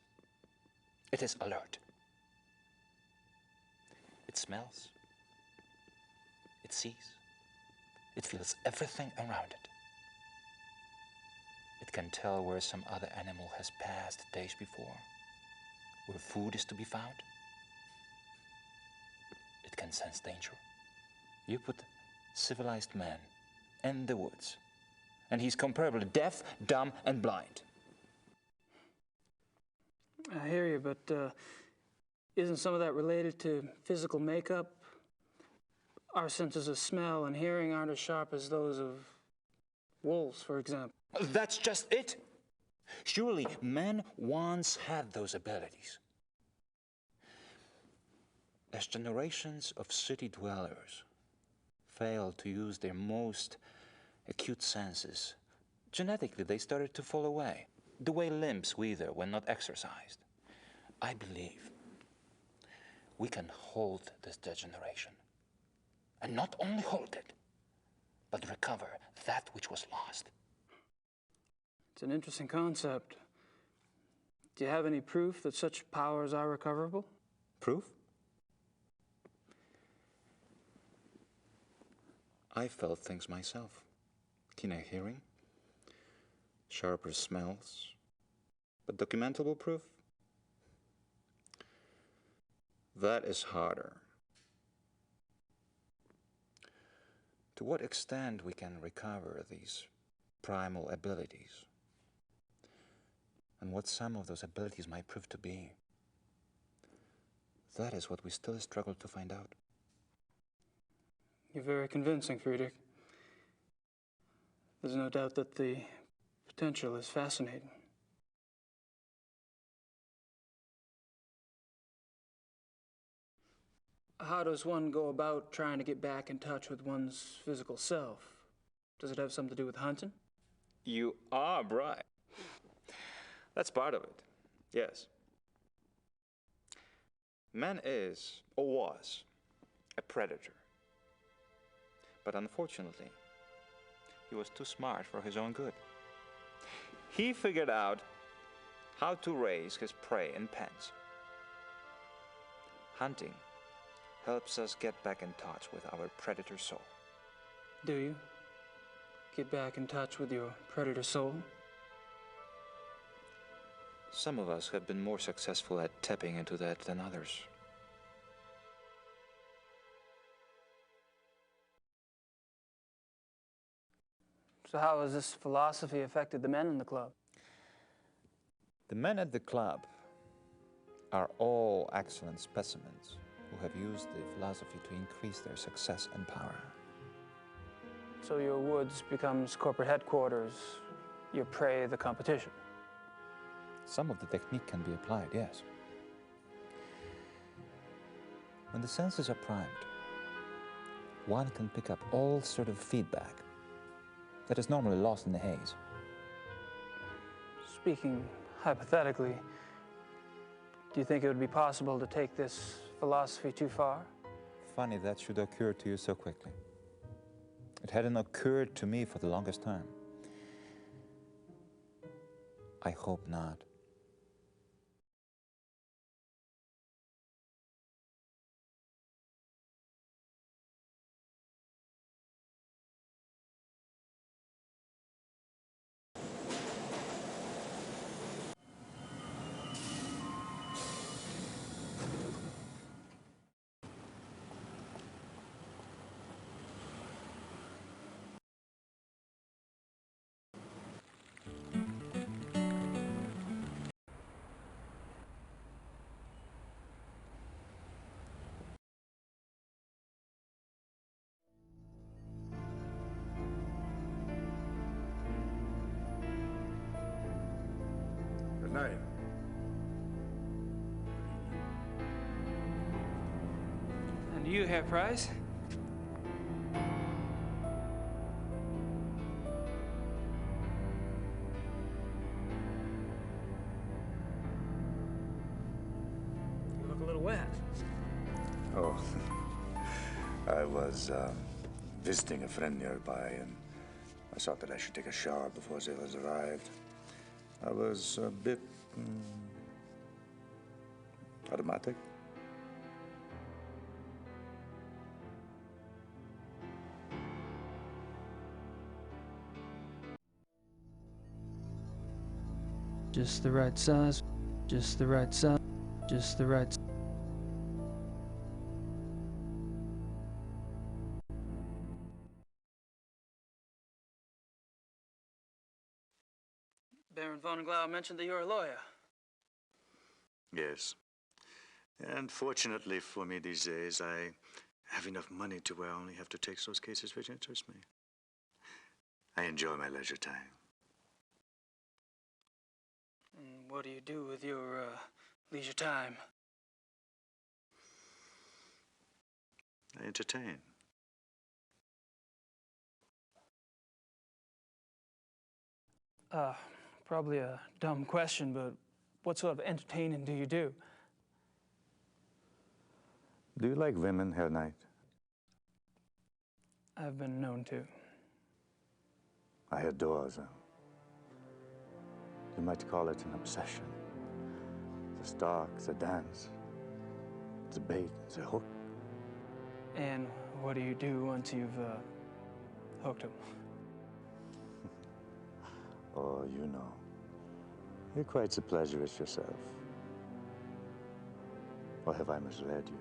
It is alert. It smells. It sees. It feels everything around it. It can tell where some other animal has passed days before, where food is to be found. It can sense danger. You put civilized man in the woods, and he's comparably deaf, dumb, and blind. I hear you, but isn't some of that related to physical makeup? Our senses of smell and hearing aren't as sharp as those of wolves, for example. That's just it. Surely man once had those abilities. As generations of city dwellers failed to use their most acute senses, genetically they started to fall away, the way limbs wither when not exercised. I believe we can hold this degeneration. And not only hold it, but recover that which was lost. It's an interesting concept. Do you have any proof that such powers are recoverable? Proof? I felt things myself. Keener hearing, sharper smells, but documentable proof? That is harder. To what extent we can recover these primal abilities, and what some of those abilities might prove to be, that is what we still struggle to find out. You're very convincing, Friedrich. There's no doubt that the potential is fascinating. How does one go about trying to get back in touch with one's physical self? Does it have something to do with hunting? You are bright. That's part of it, yes. Man is, or was, a predator. But unfortunately, he was too smart for his own good. He figured out how to raise his prey in pens. Hunting helps us get back in touch with our predator soul. Do you? Get back in touch with your predator soul? Some of us have been more successful at tapping into that than others. So how has this philosophy affected the men in the club? The men at the club are all excellent specimens who have used the philosophy to increase their success and power. So your woods becomes corporate headquarters, your prey the competition. Some of the technique can be applied, yes. When the senses are primed, one can pick up all sort of feedback that is normally lost in the haze. Speaking hypothetically, do you think it would be possible to take this philosophy too far? Funny that should occur to you so quickly. It hadn't occurred to me for the longest time. I hope not. to you, Herr Price. You look a little wet. Oh, I was visiting a friend nearby, and I thought that I should take a shower before sailors arrived. I was a bit automatic. Just the right size, just the right size, just the right size. Baron von Glau mentioned that you're a lawyer. Yes. And fortunately for me these days, I have enough money to where I only have to take those cases which interest me. I enjoy my leisure time. And what do you do with your leisure time? I entertain. Probably a dumb question, but what sort of entertaining do you do? Do you like women, Herr Knight? I've been known to. I adore them. You might call it an obsession. The stalk, the dance, the bait, the hook. And what do you do once you've hooked him? Oh, you know. You're quite the pleasurist yourself. Or have I misled you?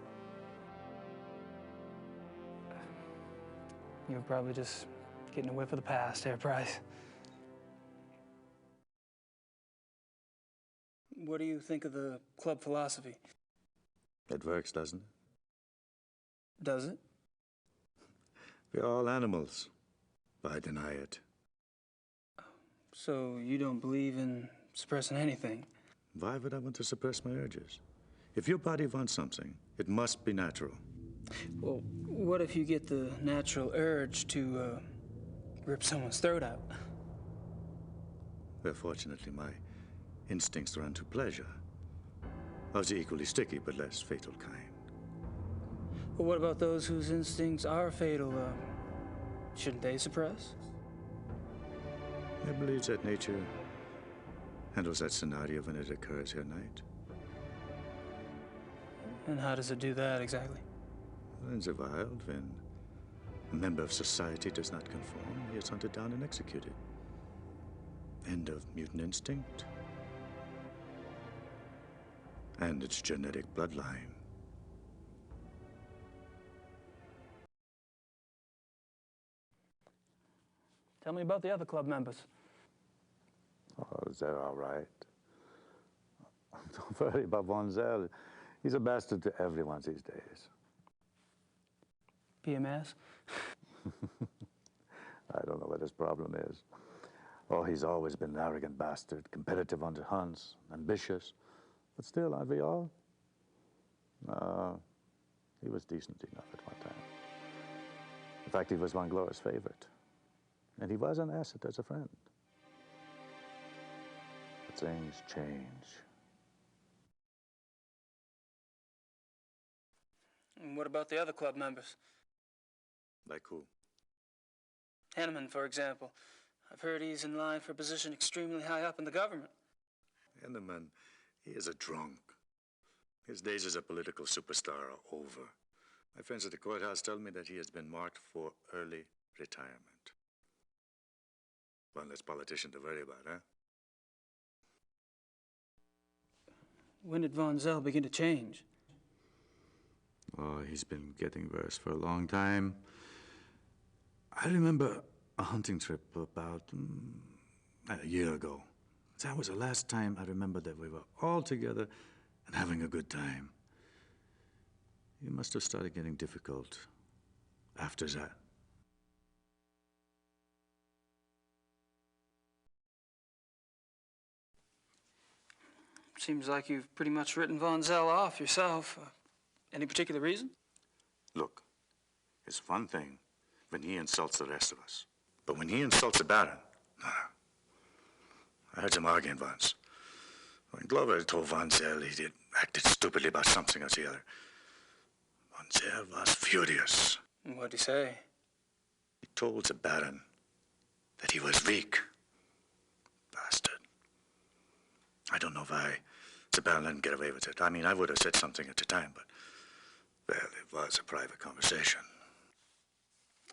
You're probably just getting a whiff of the past, Herr Price. What do you think of the club philosophy? It works, doesn't it? Does it? We're all animals. Why deny it? So you don't believe in suppressing anything? Why would I want to suppress my urges? If your body wants something, it must be natural. Well, what if you get the natural urge to rip someone's throat out? Well, fortunately, my instincts run to pleasure. Of the equally sticky but less fatal kind. Well, what about those whose instincts are fatal? Shouldn't they suppress? I believe that nature handles that scenario when it occurs, Herr Knight. And how does it do that exactly? In the wild, when a member of society does not conform, he is hunted down and executed. End of mutant instinct. And its genetic bloodline. Tell me about the other club members. Oh, they're all right. Don't worry about Von Zell. He's a bastard to everyone these days. PMS? I don't know what his problem is. Oh, he's always been an arrogant bastard, competitive on the hunts, ambitious. But still, aren't we all? No, he was decent enough at one time. In fact, he was Von Glor's favorite. And he was an asset as a friend. But things change. And what about the other club members? Like who? Henneman, for example. I've heard he's in line for a position extremely high up in the government. Henneman, he is a drunk. His days as a political superstar are over. My friends at the courthouse tell me that he has been marked for early retirement. One less politician to worry about, huh? When did Von Zell begin to change? Oh, he's been getting worse for a long time. I remember a hunting trip about a year ago. That was the last time I remember that we were all together and having a good time. He must have started getting difficult after that. Seems like you've pretty much written Von Zell off yourself. Any particular reason? Look, it's one thing when he insults the rest of us. But when he insults the Baron, no. I heard them arguing once. When Glover told Von Zell he did acted stupidly about something or the other, Von Zell was furious. What'd he say? He told the Baron that he was weak. Bastard. I don't know why the Baron let him get away with it. I mean, I would have said something at the time, but, well, it was a private conversation.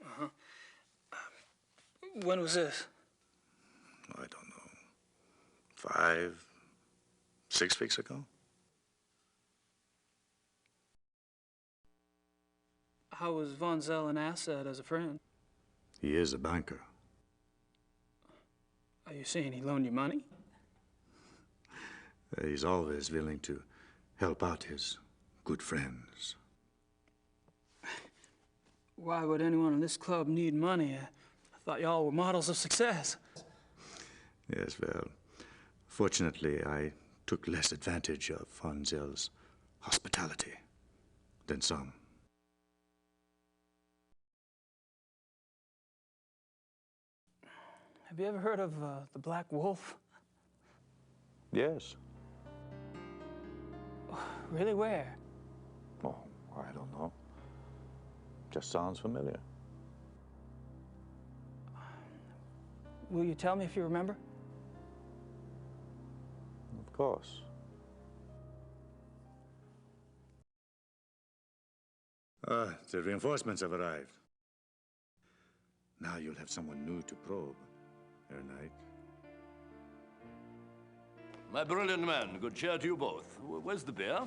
Uh-huh. When was this? I don't know. 5, 6 weeks ago? How was Von Zell an asset as a friend? He is a banker. Are you saying he loaned you money? He's always willing to help out his good friends. Why would anyone in this club need money? I thought y'all were models of success. Yes, well, fortunately, I took less advantage of Von Zell's hospitality than some. Have you ever heard of the Black Wolf? Yes. Really, where? Oh, I don't know. Just sounds familiar. Will you tell me if you remember? Of course. The reinforcements have arrived. Now you'll have someone new to probe, Herr Knight. My brilliant man, good cheer to you both. Where's the beer?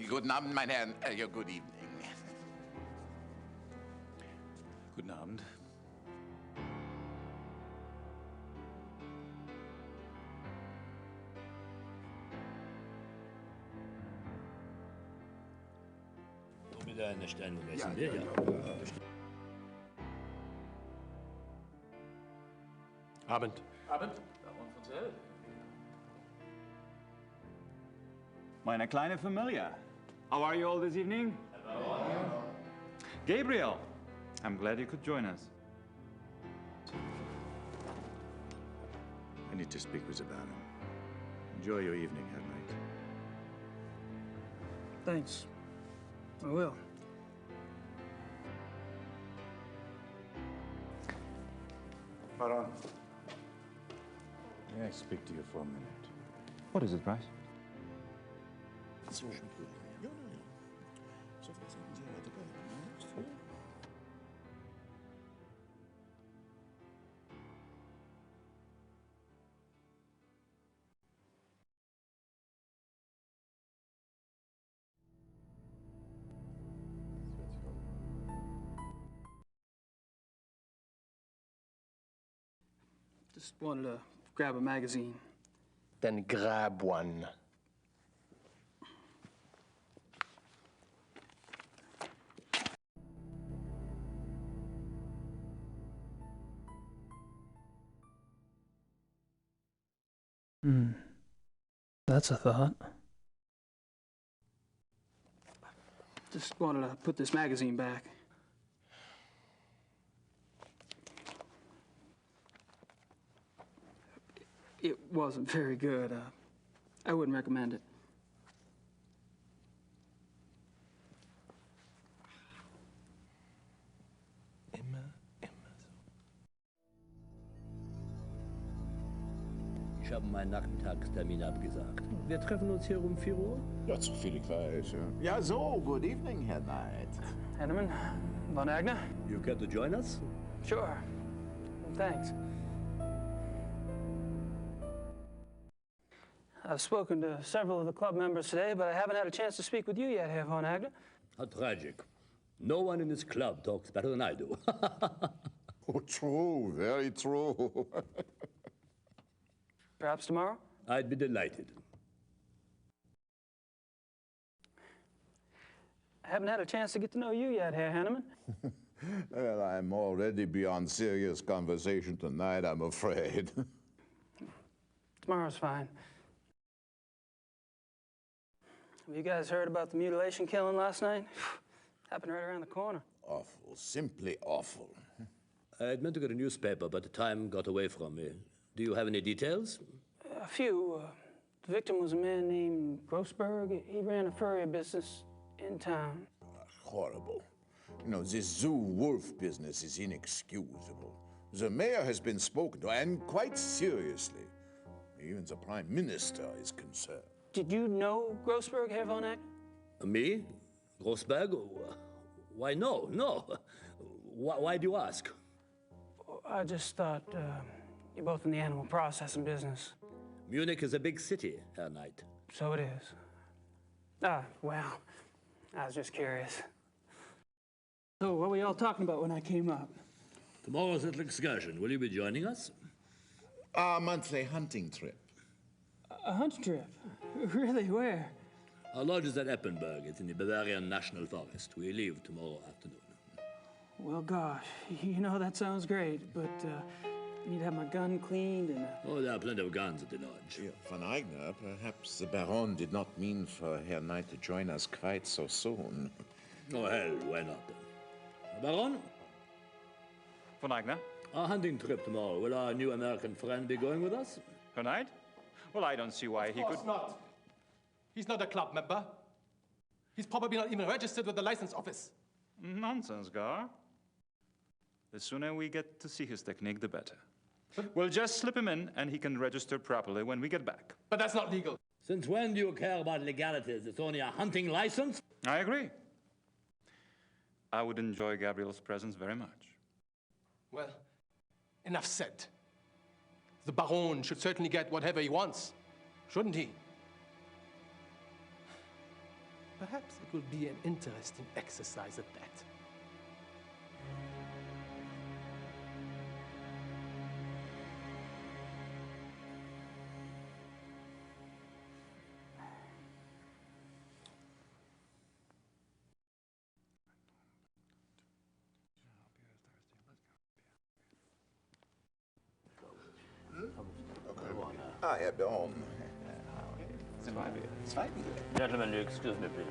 Guten Abend, mein Herr. Good evening. Guten Abend. Abend. Abend. Meine kleine Familie. How are you all this evening? Hello. Gabriel, I'm glad you could join us. I need to speak with the Baron. Enjoy your evening, Herr Knight. Thanks. I will. Baron. May I speak to you for a minute? What is it, Bryce? Just wanted to grab a magazine. Then grab one. That's a thought. Just wanted to put this magazine back. It wasn't very good. I wouldn't recommend it. Ich habe meinen Nachmittagstermin abgesagt. Wir treffen uns hier um 4 Uhr? Ja, so viel ich weiß, ja. Ja, so, good evening, Herr Knight. Henneman, Von Agner? You care to join us? Sure. Thanks. I've spoken to several of the club members today, but I haven't had a chance to speak with you yet, Herr Von Agner. How tragic. No one in this club talks better than I do. Oh, true, very true. Perhaps tomorrow? I'd be delighted. I haven't had a chance to get to know you yet, Herr Henneman. Well, I'm already beyond serious conversation tonight, I'm afraid. Tomorrow's fine. Have you guys heard about the mutilation killing last night? Happened right around the corner. Awful, simply awful. I'd meant to get a newspaper, but the time got away from me. Do you have any details? A few. The victim was a man named Grossberg. He ran a furrier business in town. Horrible. You know, this zoo wolf business is inexcusable. The mayor has been spoken to, and quite seriously. Even the prime minister is concerned. Did you know Grossberg, Herr von Eck? Me? Grossberg? Why, no, no. Why do you ask? I just thought you're both in the animal processing business. Munich is a big city, Herr Knight. So it is. Well, I was just curious. So what were y'all talking about when I came up? Tomorrow's little excursion. Will you be joining us? Our monthly hunting trip. A hunt trip? Really, where? Our lodge is at Eppenberg. It's in the Bavarian National Forest. We leave tomorrow afternoon. Well, gosh, you know, that sounds great, but I need to have my gun cleaned and... Oh, there are plenty of guns at the lodge. Yeah, von Eigner, perhaps the Baron did not mean for Herr Knight to join us quite so soon. Oh, hell, why not? Baron? Von Eigner? Our hunting trip tomorrow. Will our new American friend be going with us? Herr Knight? Well, I don't see why he could... Of course not. He's not a club member. He's probably not even registered with the license office. Nonsense, Gar. The sooner we get to see his technique, the better. We'll just slip him in, and he can register properly when we get back. But that's not legal. Since when do you care about legalities? It's only a hunting license? I agree. I would enjoy Gabriel's presence very much. Well, enough said. The Baron should certainly get whatever he wants, shouldn't he? Perhaps it will be an interesting exercise at that. Ah, Herr Baron. Gentlemen, excuse me, please.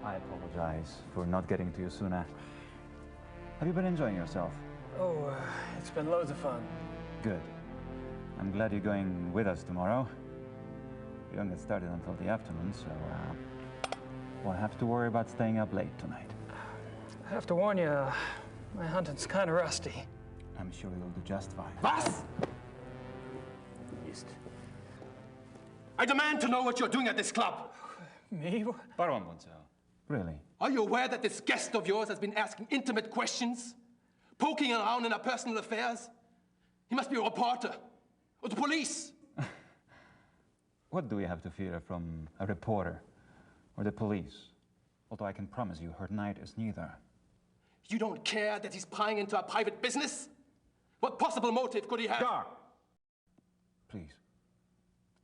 I apologize for not getting to you sooner. Have you been enjoying yourself? Oh, it's been loads of fun. Good. I'm glad you're going with us tomorrow. We don't get started until the afternoon, so won't have to worry about staying up late tonight. I have to warn you, my hunting's kind of rusty. I'm sure you'll do just fine. Was? I demand to know what you're doing at this club. Me? Baron Bonzel. Really? Are you aware that this guest of yours has been asking intimate questions? Poking around in our personal affairs? He must be a reporter. Or the police. What do we have to fear from a reporter or the police? Although I can promise you, Herr Knight is neither. You don't care that he's prying into our private business? What possible motive could he have? Gar! Please.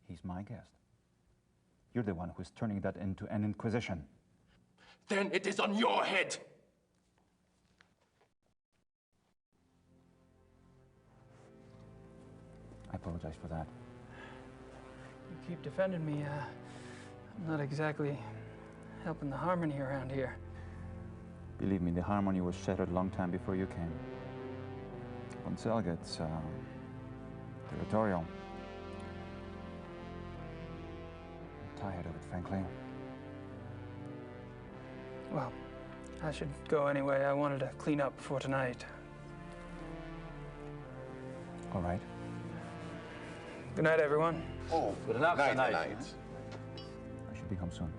He's my guest. You're the one who's turning that into an inquisition. Then it is on your head. I apologize for that. You keep defending me. I'm not exactly helping the harmony around here. Believe me, the harmony was shattered a long time before you came. Bonzel gets territorial. I'm tired of it, frankly. Well, I should go anyway. I wanted to clean up before tonight. All right. Good night, everyone. Oh, good night. Night. I should be home soon.